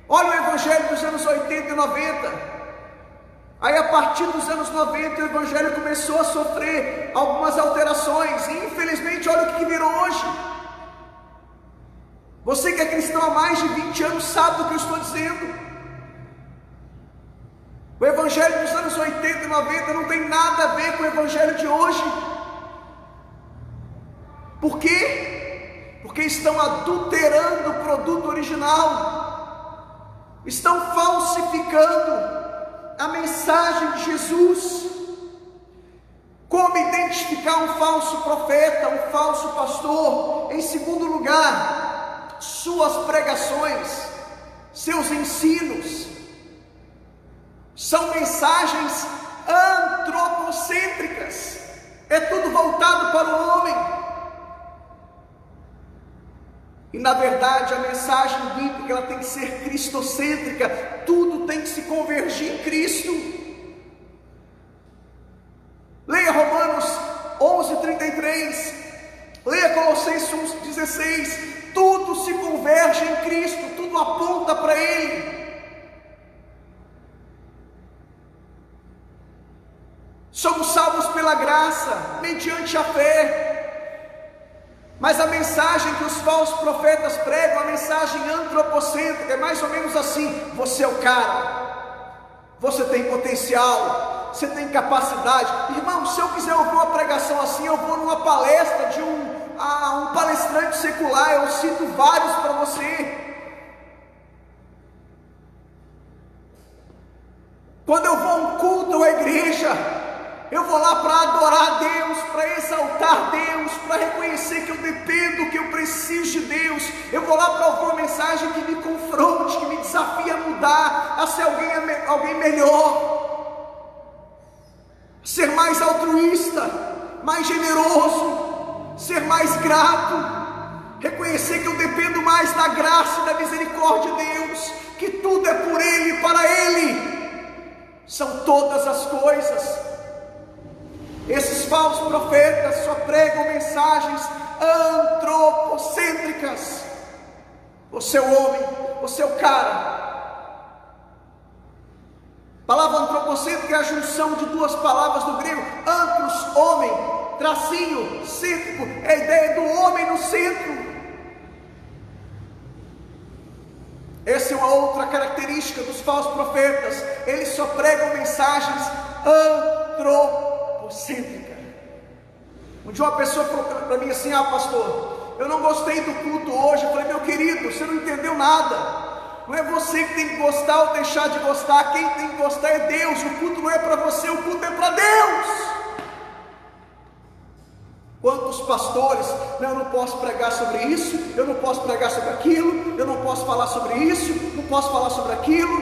Olha o evangelho dos anos 80 e 90. Aí a partir dos anos 90 o evangelho começou a sofrer algumas alterações. E infelizmente olha o que virou hoje. Você que é cristão há mais de 20 anos sabe do que eu estou dizendo. O evangelho dos anos 80 e 90 não tem nada a ver com o evangelho de hoje. Por quê? Porque estão adulterando o produto original, estão falsificando a mensagem de Jesus. Como identificar um falso profeta, um falso pastor? Em segundo lugar, suas pregações, seus ensinos, são mensagens antropocêntricas, é tudo voltado para o homem. E na verdade a mensagem bíblica ela tem que ser cristocêntrica, tudo tem que se convergir em Cristo. Leia Romanos 11:33, leia Colossenses 1:16, tudo se converge em Cristo, tudo aponta para Ele. Somos salvos pela graça, mediante a fé. Mas a mensagem que os falsos profetas pregam, a mensagem antropocêntrica, é mais ou menos assim: você é o cara, você tem potencial, você tem capacidade. Irmão, se eu quiser ouvir uma pregação assim, eu vou numa palestra de um palestrante secular, eu cito vários para você. Quando eu vou a um culto ou à igreja, eu vou lá para adorar a Deus, para exaltar Deus, para reconhecer que eu dependo, que eu preciso de Deus. Eu vou lá para ouvir uma mensagem que me confronte, que me desafie a mudar, a ser alguém melhor, ser mais altruísta, mais generoso, ser mais grato, reconhecer que eu dependo mais da graça e da misericórdia de Deus, que tudo é por Ele, para Ele. são todas as coisas. Esses falsos profetas só pregam mensagens antropocêntricas. Você é o homem, você é o cara. A palavra antropocêntrica é a junção de duas palavras do grego: antros, homem, tracinho, cêntrico, é a ideia do homem no centro. Essa é uma outra característica dos falsos profetas: eles só pregam mensagens antropocêntricas. Um dia uma pessoa falou para mim assim: pastor, eu não gostei do culto hoje. Eu falei: meu querido, você não entendeu nada. Não é você que tem que gostar ou deixar de gostar. Quem tem que gostar é Deus. O culto não é para você, o culto é para Deus. Quantos pastores: não, eu não posso pregar sobre isso, eu não posso pregar sobre aquilo, eu não posso falar sobre isso, não posso falar sobre aquilo,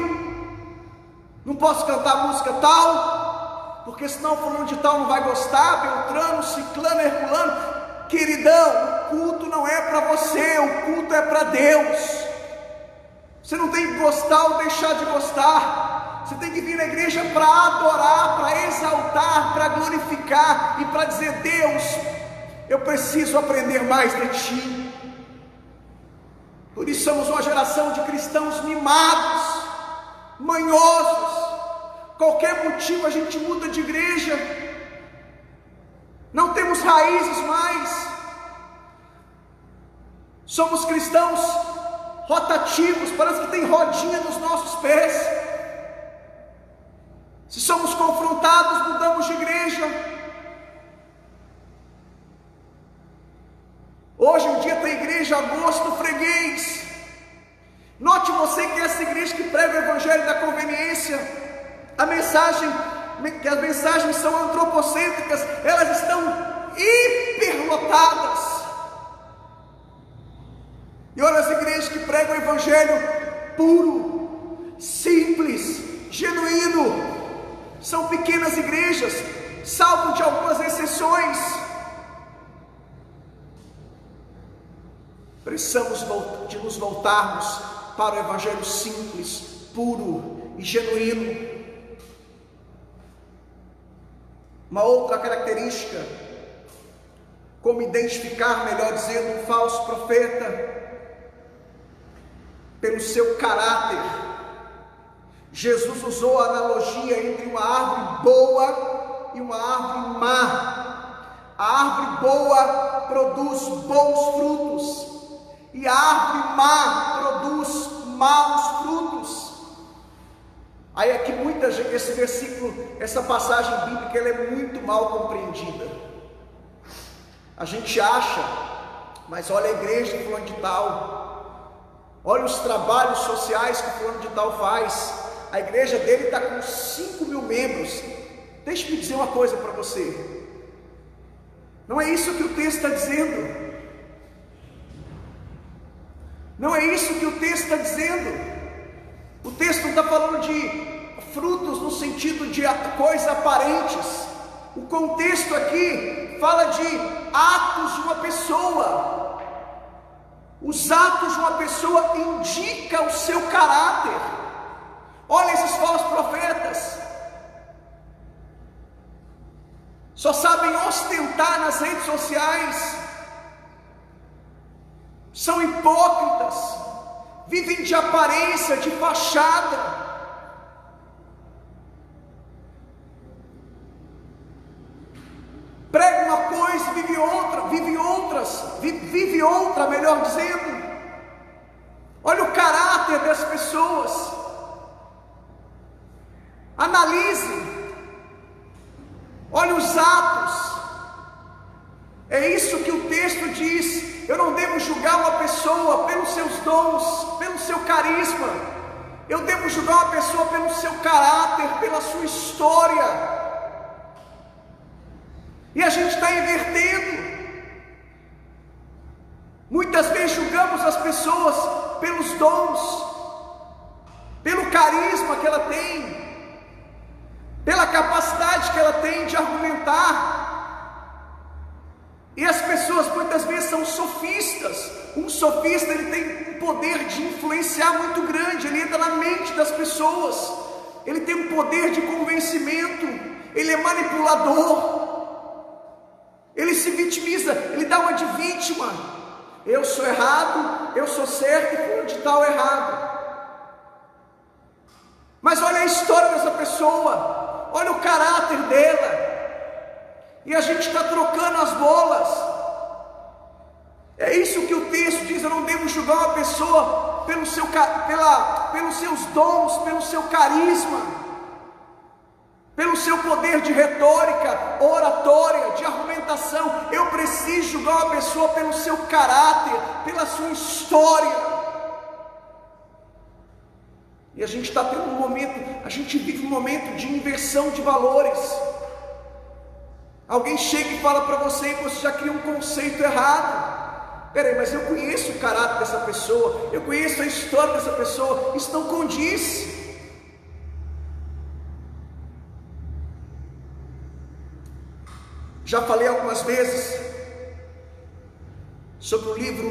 não posso cantar música tal, porque senão fulano de tal não vai gostar, Beltrano, Ciclano, Herculano. Queridão, o culto não é para você, o culto é para Deus. Você não tem que gostar ou deixar de gostar. Você tem que vir na igreja para adorar, para exaltar, para glorificar e para dizer: Deus, eu preciso aprender mais de Ti. Por isso somos uma geração de cristãos mimados, manhosos. Qualquer motivo a gente muda de igreja. Não temos raízes mais. Somos cristãos rotativos, parece que tem rodinha nos nossos pés. Se somos confrontados, mudamos de igreja. Hoje em dia tem igreja a gosto freguês. Note você que essa igreja que prega o evangelho da conveniência, que as mensagens são antropocêntricas, elas estão hiperlotadas. E olha as igrejas que pregam o evangelho puro, simples, genuíno. São pequenas igrejas, salvo de algumas exceções. Precisamos de nos voltarmos para o evangelho simples, puro e genuíno. Uma outra característica, como identificar, melhor dizendo, um falso profeta: pelo seu caráter. Jesus usou a analogia entre uma árvore boa e uma árvore má. A árvore boa produz bons frutos e a árvore má produz maus frutos. Aí aqui muita gente, esse versículo, essa passagem bíblica, ela é muito mal compreendida. A gente acha, mas olha a igreja de fulano de tal, olha os trabalhos sociais que fulano de tal faz, a igreja dele está com 5.000 membros. Deixa eu dizer uma coisa para você, não é isso que o texto está dizendo. Não é isso que o texto está dizendo. O texto não está falando de frutos no sentido de coisas aparentes. O contexto aqui fala de atos de uma pessoa. Os atos de uma pessoa indicam o seu caráter. Olha esses falsos profetas. Só sabem ostentar nas redes sociais. São hipócritas. Vivem de aparência, de fachada. Prega uma coisa, vive outra, melhor dizendo. Olha o caráter das pessoas. Analise. Olha os atos. É isso que o texto diz. Eu não devo julgar uma pessoa pelos seus dons, pelo seu carisma. Eu devo julgar uma pessoa pelo seu caráter, pela sua história. E a gente está invertendo. Muitas vezes julgamos as pessoas pelos dons, pelo carisma que ela tem, pela capacidade que ela tem de argumentar. E as pessoas muitas vezes são sofistas. Um sofista, ele tem um poder de influenciar muito grande. Ele entra na mente das pessoas. ele tem um poder de convencimento, ele é manipulador, ele se vitimiza, ele dá uma de vítima. Eu sou errado, eu sou certo e fulano de tal errado. Mas olha a história dessa pessoa, olha o caráter dela, e a gente está trocando as bolas. É isso que o texto diz: eu não devo julgar uma pessoa pelos seus dons, pelo seu carisma, pelo seu poder de retórica, oratória, de argumentação. Eu preciso julgar uma pessoa pelo seu caráter, pela sua história. E a gente está tendo um momento, a gente vive um momento de inversão de valores. Alguém chega e fala para você e você já cria um conceito errado. Peraí, mas eu conheço o caráter dessa pessoa, eu conheço a história dessa pessoa, isso não condiz. Já falei algumas vezes sobre o livro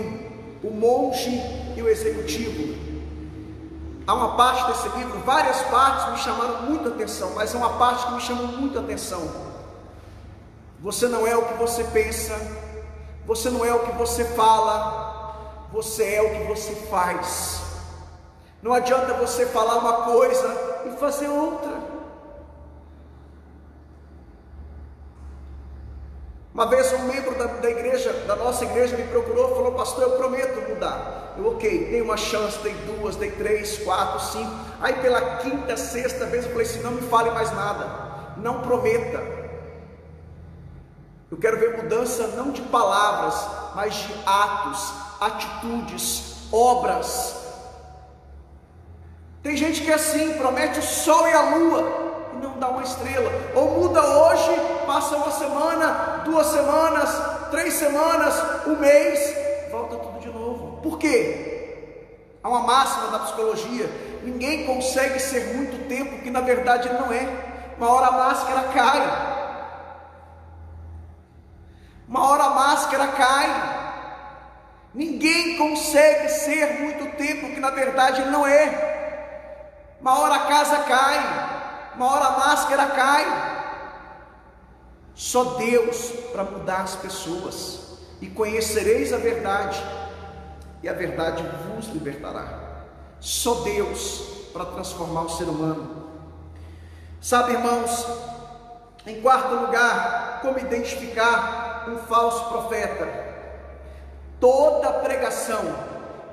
O Monge e o Executivo. Há uma parte desse livro, várias partes me chamaram muita atenção, mas há uma parte que me chamou muita atenção. Você não é o que você pensa, você não é o que você fala, você é o que você faz. Não adianta você falar uma coisa e fazer outra. Uma vez um membro da nossa igreja me procurou e falou: pastor, eu prometo mudar. Eu, ok, dei uma chance, dei 2, dei 3, 4, 5. Aí pela quinta, sexta vez eu falei assim: não me fale mais nada, não prometa. Eu quero ver mudança não de palavras, mas de atos, atitudes, obras. Tem gente que é assim, promete o sol e a lua e não dá uma estrela, ou muda hoje, passa uma semana, 2 semanas, 3 semanas, um mês, volta tudo de novo. Por quê? Há uma máxima da psicologia: ninguém consegue ser muito tempo que na verdade ele não é. Uma hora a máscara cai, uma hora a máscara cai. Ninguém consegue ser muito tempo que na verdade ele não é. Uma hora a casa cai, uma hora a máscara cai. Só Deus para mudar as pessoas. E conhecereis a verdade, e a verdade vos libertará. Só Deus para transformar o ser humano. Sabe, irmãos, em quarto lugar, como identificar um falso profeta? Toda pregação,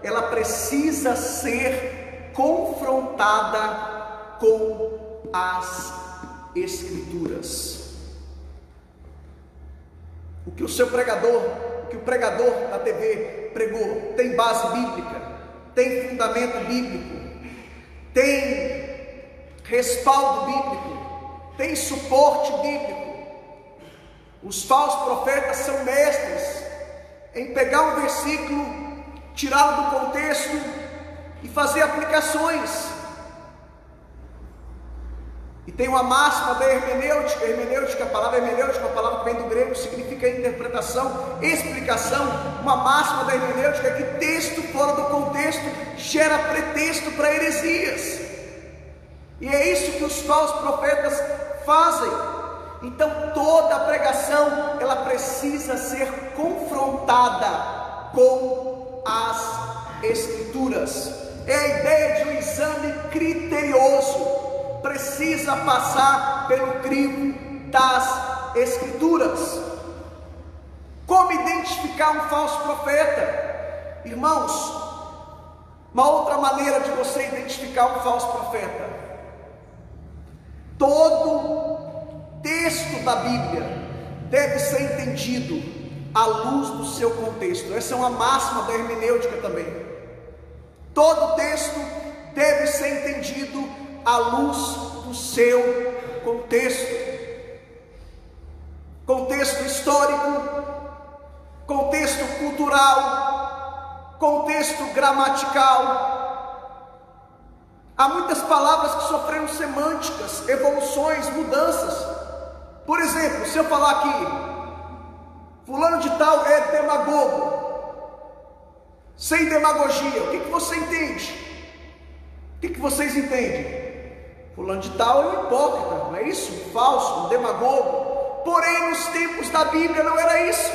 ela precisa ser confrontada com as Escrituras. O que o pregador da TV pregou, tem base bíblica, tem fundamento bíblico, tem respaldo bíblico, tem suporte bíblico. Os falsos profetas são mestres em pegar um versículo, tirá-lo do contexto e fazer aplicações. E tem uma máxima da hermenêutica, a palavra hermenêutica, a palavra que vem do grego, significa interpretação, explicação. Uma máxima da hermenêutica é que texto fora do contexto gera pretexto para heresias. E é isso que os falsos profetas fazem. Então toda a pregação, ela precisa ser confrontada com as Escrituras. É a ideia de um exame criterioso. Precisa passar pelo crivo das Escrituras. Como identificar um falso profeta? Irmãos, uma outra maneira de você identificar um falso profeta: todo texto da Bíblia deve ser entendido à luz do seu contexto. Essa é uma máxima da hermenêutica também. Todo texto deve ser entendido à luz do seu contexto. Contexto histórico, contexto cultural, contexto gramatical. Há muitas palavras que sofreram semânticas, evoluções, mudanças. Por exemplo, se eu falar aqui, fulano de tal é demagogo, sem demagogia, o que você entende? O que vocês entendem? Fulano de tal é um hipócrita, não é isso? Um falso, um demagogo. Porém, nos tempos da Bíblia não era isso.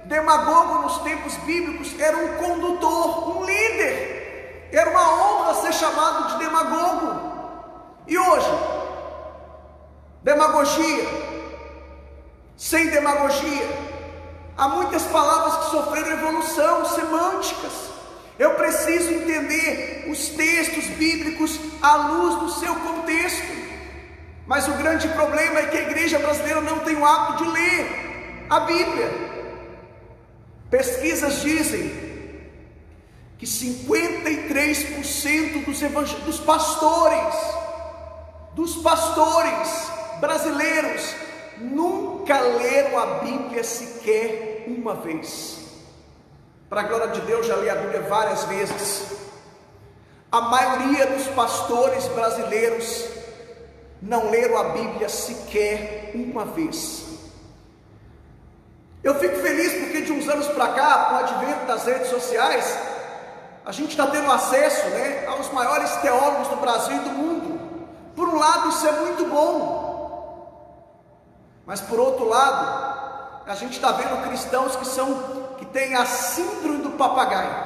Demagogo nos tempos bíblicos era um condutor, um líder. Era uma honra ser chamado de demagogo. E hoje, demagogia, sem demagogia, há muitas palavras que sofreram evolução, semânticas. Eu preciso entender os textos bíblicos à luz do seu contexto. Mas o grande problema é que a igreja brasileira não tem o hábito de ler a Bíblia. Pesquisas dizem que 53% dos pastores brasileiros nunca leram a Bíblia sequer uma vez. Para a glória de Deus, já li a Bíblia várias vezes. A maioria dos pastores brasileiros não leram a Bíblia sequer uma vez. Eu fico feliz porque de uns anos para cá, com o advento das redes sociais, a gente está tendo acesso, aos maiores teólogos do Brasil e do mundo. Por um lado, isso é muito bom, mas por outro lado, a gente está vendo cristãos que têm a síndrome do papagaio.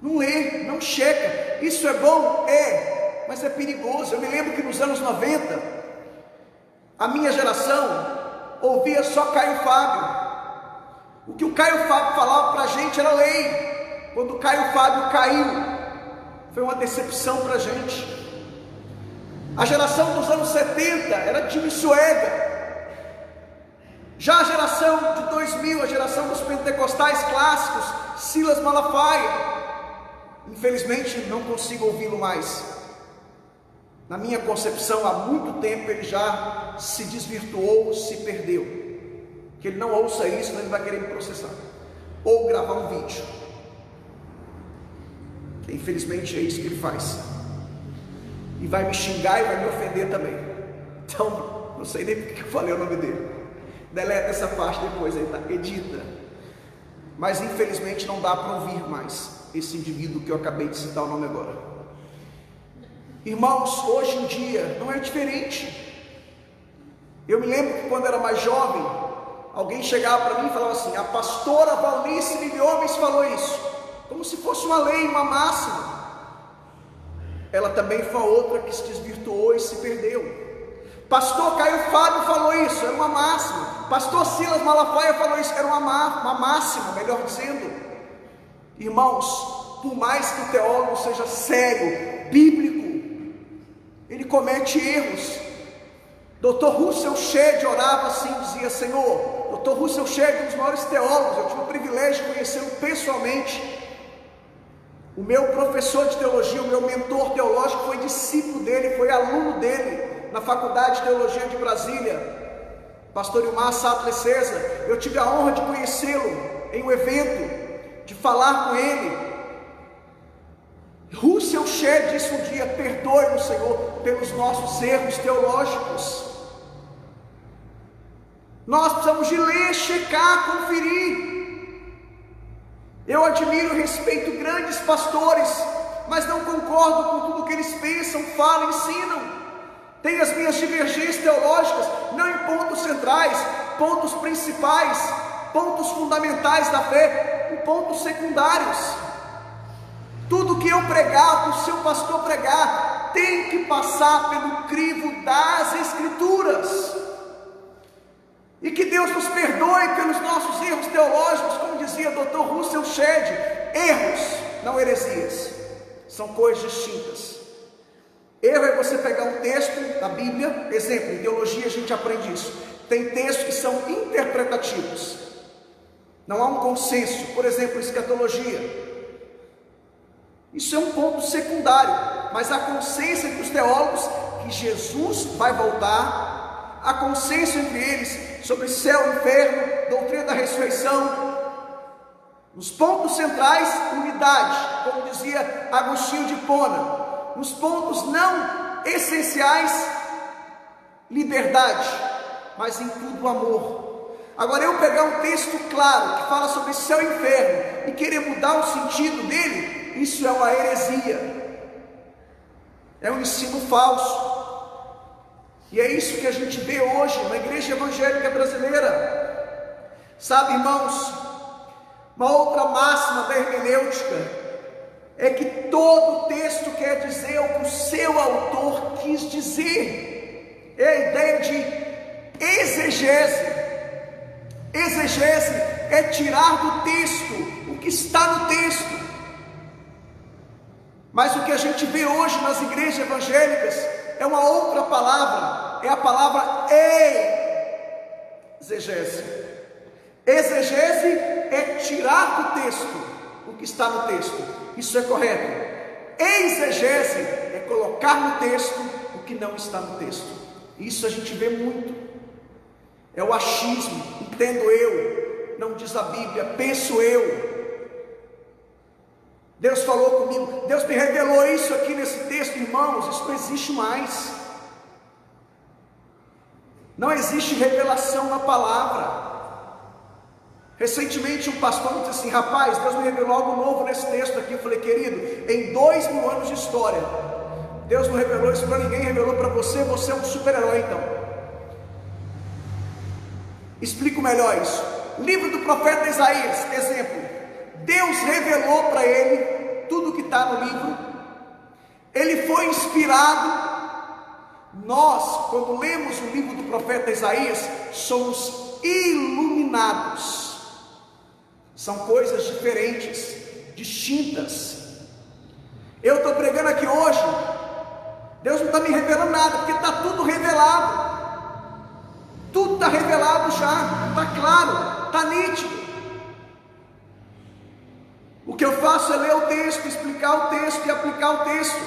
Não lê, não checa. Isso é bom? É, mas é perigoso. Eu me lembro que nos anos 90, a minha geração ouvia só Caio Fábio. O que o Caio Fábio falava para a gente era lei. Quando o Caio Fábio caiu, foi uma decepção para a gente. A geração dos anos 70 era Tim Sueda. Já a geração de 2000, a geração dos pentecostais clássicos, Silas Malafaia. Infelizmente não consigo ouvi-lo mais. Na minha concepção, há muito tempo ele já se desvirtuou, se perdeu. Que ele não ouça isso, senão ele vai querer me processar. Ou gravar um vídeo. Que infelizmente é isso que ele faz. E vai me xingar e vai me ofender também. Então, não sei nem porque eu falei o nome dele. Deleta essa parte depois aí, tá? Edita. Mas infelizmente não dá para ouvir mais esse indivíduo que eu acabei de citar o nome agora. Irmãos, hoje em dia não é diferente. Eu me lembro que quando era mais jovem, alguém chegava para mim e falava assim: a pastora Valnice Vive Homens falou isso, como se fosse uma lei, uma máxima. Ela também foi outra que se desvirtuou e se perdeu. Pastor Caio Fábio falou isso, era uma máxima. Pastor Silas Malafaia falou isso, era uma máxima, melhor dizendo. Irmãos, por mais que o teólogo seja sério, bíblico, ele comete erros. Dr. Russell Shedd orava assim, dizia: Senhor, Dr. Russell Shedd é um dos maiores teólogos, eu tive o privilégio de conhecê-lo pessoalmente. O meu professor de teologia, o meu mentor teológico, foi discípulo dele, foi aluno dele na Faculdade de Teologia de Brasília, pastor Ilmar Sattler César. Eu tive a honra de conhecê-lo em um evento, de falar com ele. Russell Shedd disse um dia: perdoe-nos, Senhor, pelos nossos erros teológicos. Nós precisamos de ler, checar, conferir. Eu admiro e respeito grandes pastores, mas não concordo com tudo que eles pensam, falam, ensinam. Tenho as minhas divergências teológicas, não em pontos centrais, pontos principais, pontos fundamentais da fé, em pontos secundários. Tudo que eu pregar, que o seu pastor pregar, tem que passar pelo crivo das Escrituras. E que Deus nos perdoe pelos nossos erros teológicos, como dizia Dr. Russell Shedd. Erros, não heresias, são coisas distintas. Erro é você pegar um texto da Bíblia, exemplo, em teologia a gente aprende isso. Tem textos que são interpretativos, não há um consenso. Por exemplo, escatologia. Isso é um ponto secundário, mas há consenso entre os teólogos que Jesus vai voltar, há consenso entre eles sobre céu e inferno, doutrina da ressurreição. Nos pontos centrais, unidade, como dizia Agostinho de Hipona. Nos pontos não essenciais, liberdade, mas em tudo amor. Agora, eu pegar um texto claro que fala sobre céu e inferno e querer mudar o sentido dele, isso é uma heresia. é um ensino falso. E é isso que a gente vê hoje na igreja evangélica brasileira. Sabe, irmãos, uma outra máxima da hermenêutica é que todo texto quer dizer o que o seu autor quis dizer. É a ideia de exegese. Exegese é tirar do texto o que está no texto. Mas o que a gente vê hoje nas igrejas evangélicas é uma outra palavra, é a palavra exegese. Exegese é tirar do texto o que está no texto, isso é correto. Exegese é colocar no texto o que não está no texto, isso a gente vê muito, é o achismo, entendo eu, não diz a Bíblia, penso eu. Deus falou comigo, Deus me revelou isso aqui nesse texto, irmãos, isso não existe mais. Não existe revelação na palavra. Recentemente um pastor me disse assim: rapaz, Deus me revelou algo novo nesse texto aqui. Eu falei: querido, em 2000 anos de história, Deus não revelou isso para ninguém, revelou para você, você é um super-herói então. Explico melhor isso. Livro do profeta Isaías, exemplo. Deus revelou para ele tudo que está no livro, ele foi inspirado. Nós, quando lemos o livro do profeta Isaías, somos iluminados. São coisas diferentes, distintas. Eu estou pregando aqui hoje, Deus não está me revelando nada, porque está tudo revelado. Tudo está revelado já, está claro, está nítido. O que eu faço é ler o texto, explicar o texto e aplicar o texto.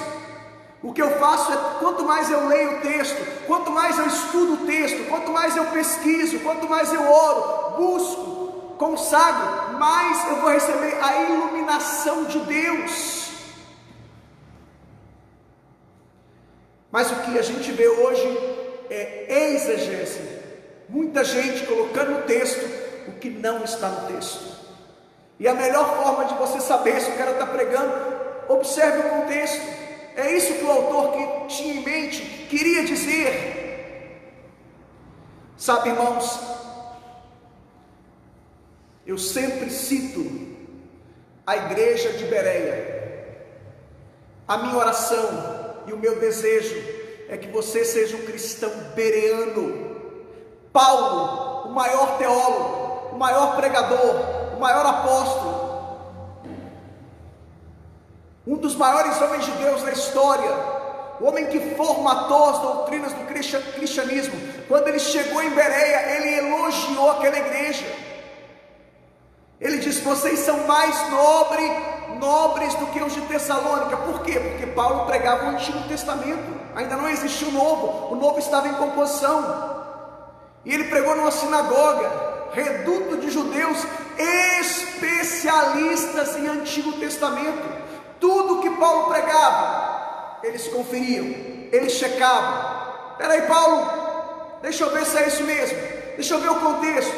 O que eu faço é, quanto mais eu leio o texto, quanto mais eu estudo o texto, quanto mais eu pesquiso, quanto mais eu oro, busco, consagro, mais eu vou receber a iluminação de Deus. Mas o que a gente vê hoje é exegese. Muita gente colocando no texto o que não está no texto. E a melhor forma de você saber se o cara está pregando, observe o contexto. É isso que o autor que tinha em mente queria dizer. Sabe, irmãos, eu sempre cito a igreja de Bereia. A minha oração e o meu desejo é que você seja um cristão bereano. Paulo, o maior teólogo, o maior pregador, o maior apóstolo, um dos maiores homens de Deus da história, o homem que formatou as doutrinas do cristianismo, quando ele chegou em Bereia, ele elogiou aquela igreja. Ele disse: vocês são mais nobres do que os de Tessalônica. Por quê? Porque Paulo pregava o Antigo Testamento, ainda não existia o Novo estava em composição. E ele pregou numa sinagoga, reduto de judeus especialistas em Antigo Testamento. Tudo que Paulo pregava, eles conferiam, eles checavam. Peraí, Paulo, deixa eu ver se é isso mesmo, deixa eu ver o contexto,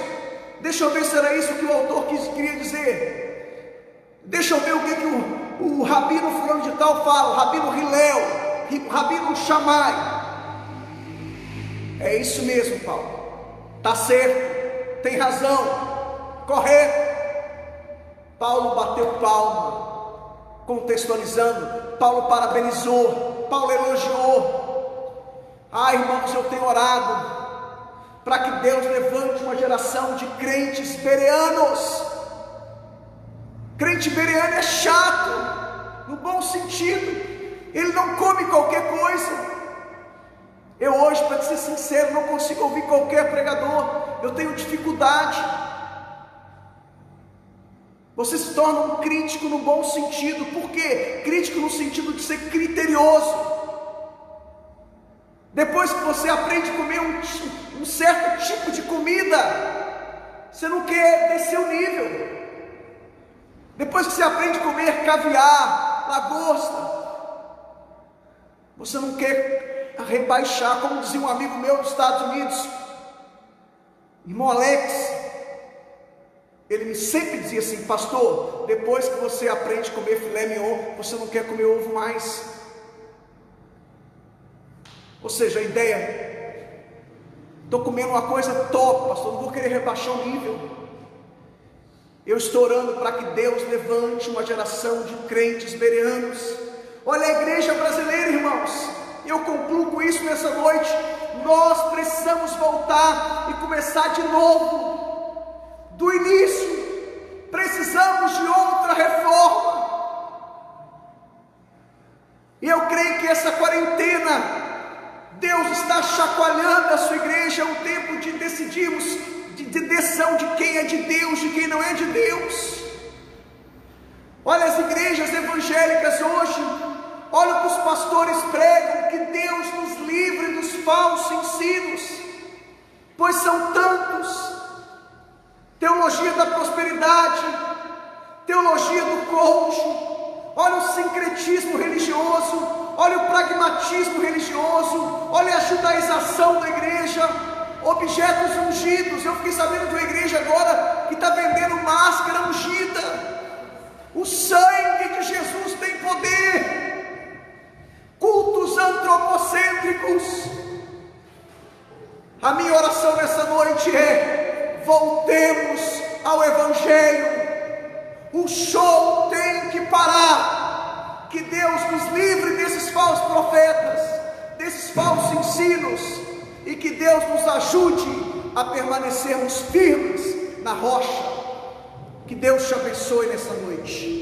deixa eu ver se era isso que o autor queria dizer, deixa eu ver o que o rabino fulano de tal fala, o rabino Hilel, o rabino Shammai. É isso mesmo, Paulo, está certo, tem razão, correto. Paulo bateu palma, contextualizando. Paulo parabenizou, Paulo elogiou. Irmãos, eu tenho orado para que Deus levante uma geração de crentes bereanos. Crente bereano é chato, no bom sentido, ele não come qualquer coisa. Eu hoje, para ser sincero, não consigo ouvir qualquer pregador, eu tenho dificuldade. Você se torna um crítico no bom sentido. Por quê? Crítico no sentido de ser criterioso. Depois que você aprende a comer um certo tipo de comida, você não quer descer o nível. Depois que você aprende a comer caviar, lagosta, você não quer rebaixar. Como dizia um amigo meu dos Estados Unidos, irmão Alex, ele sempre dizia assim: pastor, depois que você aprende a comer filé mignon, você não quer comer ovo mais. Ou seja, a ideia, estou comendo uma coisa top, pastor, não vou querer rebaixar o nível. Eu estou orando para que Deus levante uma geração de crentes bereanos. Olha a igreja brasileira, irmãos, eu concluo com isso nessa noite. Nós precisamos voltar e começar de novo, do início. Precisamos de outra reforma. E eu creio que essa quarentena, Deus está chacoalhando a sua igreja. É um tempo de decidirmos, de decisão de quem é de Deus, de quem não é de Deus. Olha as igrejas evangélicas hoje, olha o que os pastores pregam, que Deus nos livre dos falsos ensinos, pois são tantos. Teologia da prosperidade, teologia do coaching, olha o sincretismo religioso, olha o pragmatismo religioso, olha a judaização da igreja, objetos ungidos. Eu fiquei sabendo de uma igreja agora que está vendendo máscara ungida. O sangue de Jesus tem poder. Cultos antropocêntricos. A minha oração nessa noite é: voltemos ao Evangelho. O show tem que parar. Que Deus nos livre desses falsos profetas, desses falsos ensinos, e que Deus nos ajude a permanecermos firmes na rocha. Que Deus te abençoe nessa noite.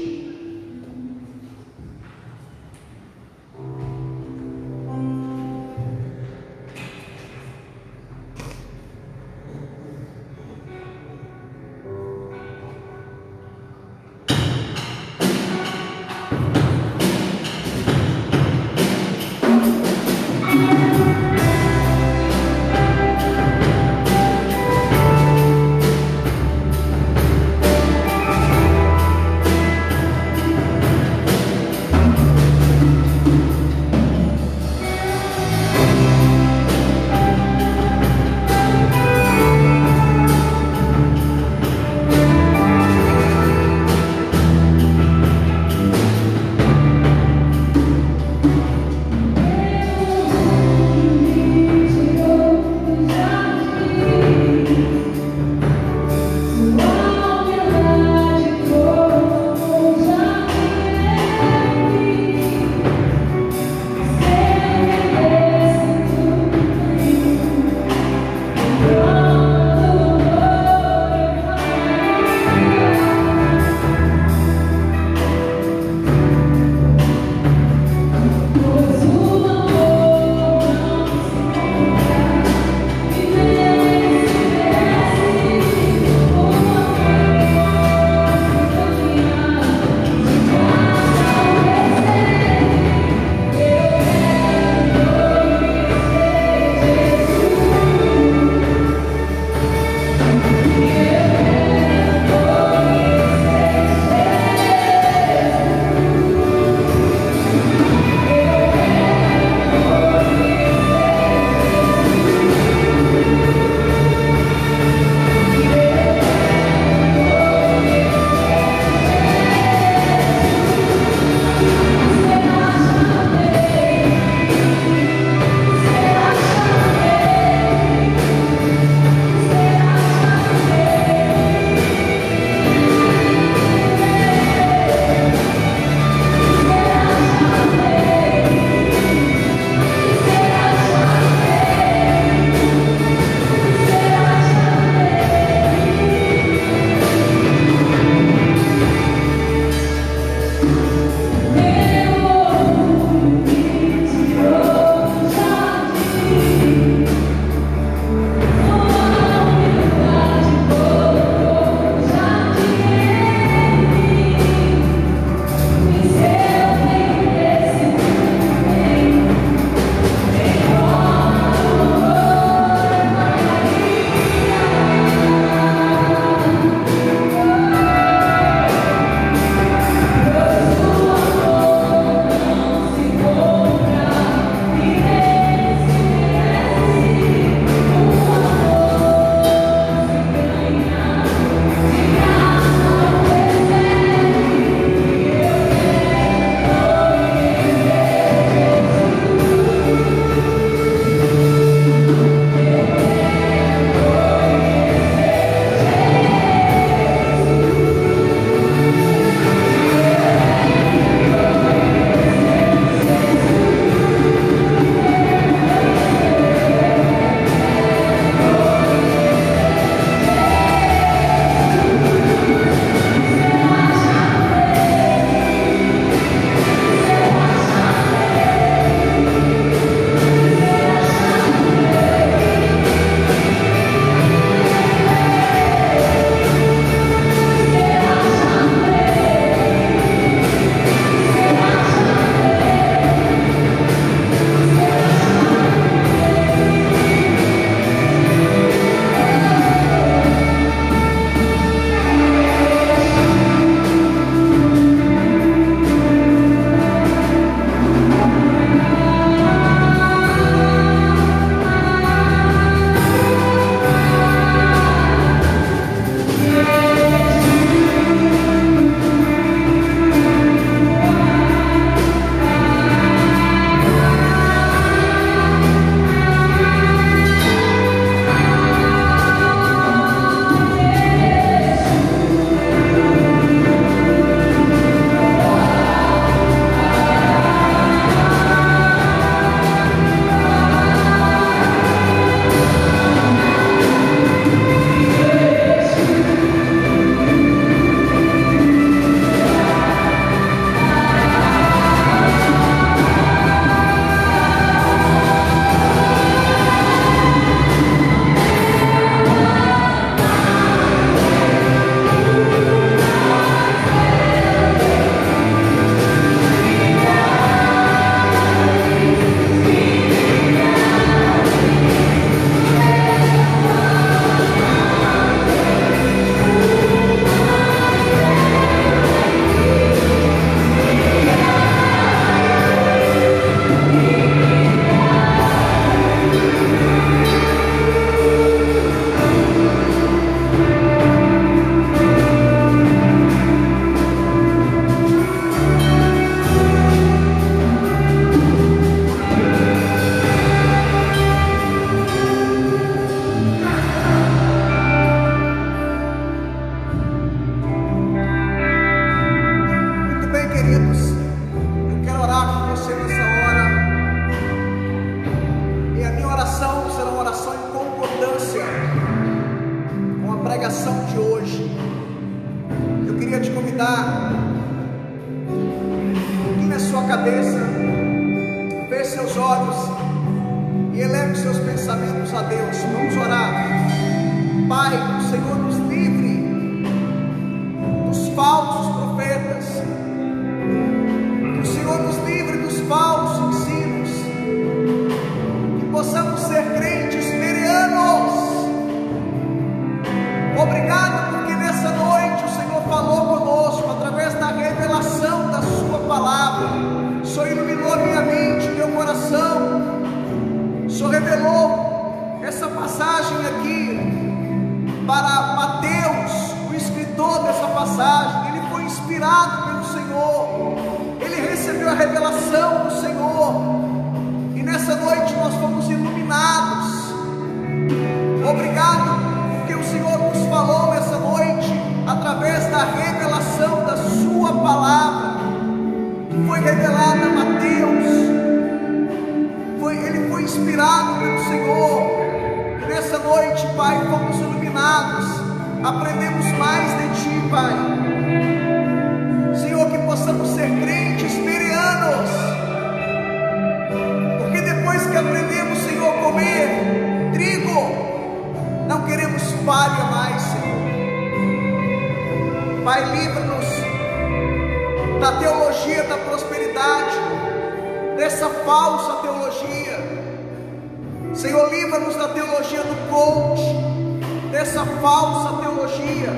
de hoje, eu queria te convidar, aqui na sua cabeça, feche seus olhos e eleve seus pensamentos a Deus. Vamos orar. Pai, que o Senhor nos livre dos falsos profetas, que o Senhor nos livre dos falsos ensinos, que possamos ser crentes verianos. Obrigado porque nessa noite o Senhor falou conosco através da revelação da sua palavra. O Senhor iluminou a minha mente, meu coração. O Senhor revelou essa passagem aqui para Mateus, o escritor dessa passagem. Ele foi inspirado pelo Senhor, ele recebeu a revelação do Senhor, e nessa noite nós fomos iluminados. Obrigado porque o Senhor nos falou nessa noite através da revelação da sua palavra, que foi revelada a Mateus. Ele foi inspirado pelo Senhor. Nessa noite, Pai, fomos iluminados, aprendemos mais de Ti, Pai. Senhor, que possamos ser crentes verianos, porque depois que aprendemos, Senhor, a comer trigo, não queremos palha mais, Senhor. Pai, livra-nos da teologia da prosperidade, dessa falsa teologia. Senhor, livra-nos da teologia do coach, dessa falsa teologia.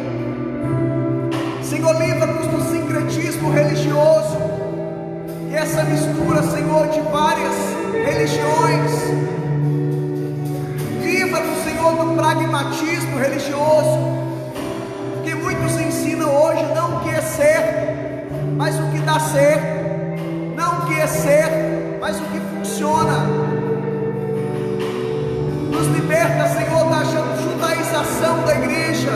Senhor, livra-nos do sincretismo religioso, e essa mistura, Senhor, de várias religiões. Livra-nos, Senhor, do pragmatismo religioso, que muitos ensinam hoje não o que é certo, mas o que dá certo, não o que é certo, mas o que funciona. Nos liberta, Senhor, da judaização da igreja,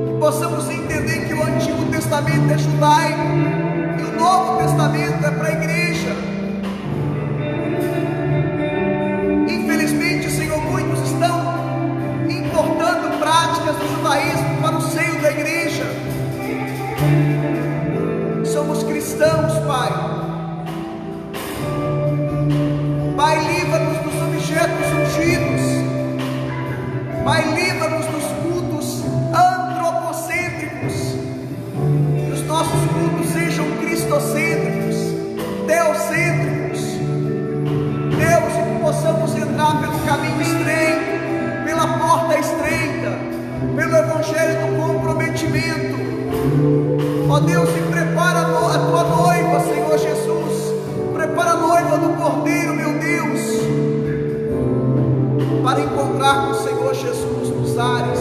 que possamos entender que o Antigo Testamento é judaico e o Novo Testamento é para a igreja. Infelizmente, Senhor, muitos estão importando práticas do judaísmo para o seio da igreja. Somos cristãos, Pai. Pai, livra-nos dos objetos ungidos. Pai, livra-nos dos cultos antropocêntricos. Que os nossos cultos sejam cristocêntricos, teocêntricos. Deus, que possamos entrar pelo caminho estreito, pela porta estreita, pelo evangelho do comprometimento. Ó Deus, e prepara a tua noiva, Senhor Jesus. Prepara a noiva do Cordeiro, meu Deus, para encontrar com o Senhor Jesus nos ares.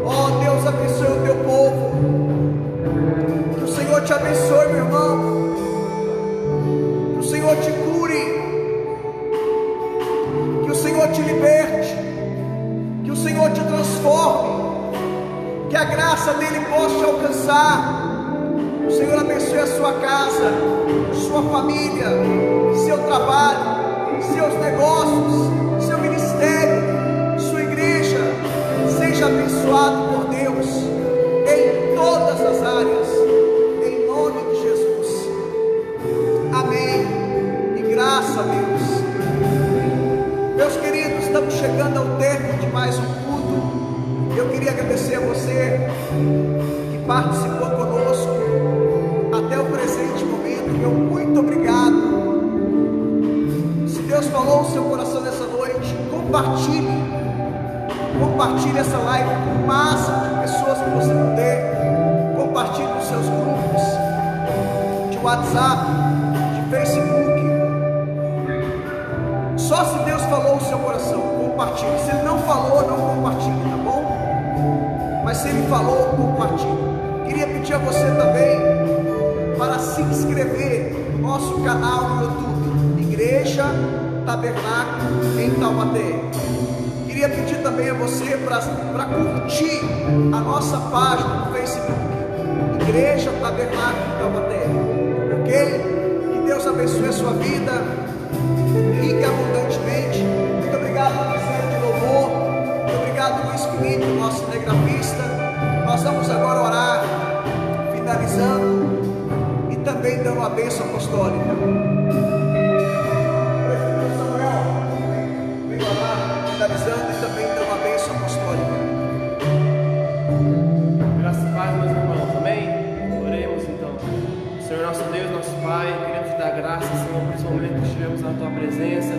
Ó Deus, abençoe o teu povo. Que o Senhor te abençoe, meu irmão. Que o Senhor te cure. Que o Senhor te liberte. Que o Senhor te transforme. Que a graça dele possa te alcançar. O Senhor abençoe a sua casa, sua família, seu trabalho, seus negócios, seu ministério, sua igreja. Seja abençoado por Deus em todas as áreas, em nome de Jesus. Amém. E graças a Deus. Meus queridos, estamos chegando ao término de mais um culto. Eu queria agradecer a você que participou conosco até o presente momento. Meu muito obrigado. Se Deus falou no seu coração nessa noite, compartilhe essa live com o máximo de pessoas que você puder. Compartilhe nos seus grupos de WhatsApp, de Facebook. Só se Deus falou no seu coração, compartilhe. Se Ele não falou, não compartilhe, tá bom? Mas se Ele falou, compartilhe. Queria pedir a você também para se inscrever no nosso canal no YouTube, Igreja Tabernáculo em Taubaté. Queria pedir também a você para curtir a nossa página no Facebook, Igreja Tabernáculo em Taubaté, ok? Que Deus abençoe a sua vida, rica e abundantemente. Muito obrigado, Ministério de Louvor. Muito obrigado, Luiz Felipe, o nosso cinegrafista. Nós vamos agora orar, finalizando e também dando a bênção apostólica. Prefeito Samuel, veio orar, finalizando e também dando a bênção apostólica. Graças e paz, meus irmãos, amém? Oremos então. Senhor nosso Deus, nosso Pai, queremos te dar graças, Senhor, por esse momento que estivemos na tua presença.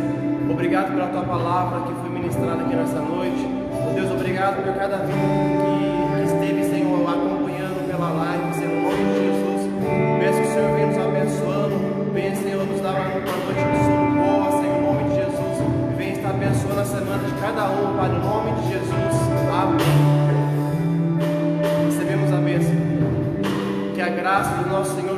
Obrigado pela tua palavra que foi ministrada aqui nessa noite. Oh Deus, obrigado por cada vida que esteve, Senhor, acompanhando pela live, Senhor, no nome de Jesus. Peço que o Senhor venha nos abençoando, venha, Senhor, nos dar uma noite de sono boa, Senhor, no nome de Jesus. E venha estar abençoando a semana de cada um, Pai, no nome de Jesus. Amém. Recebemos a bênção. Que a graça do nosso Senhor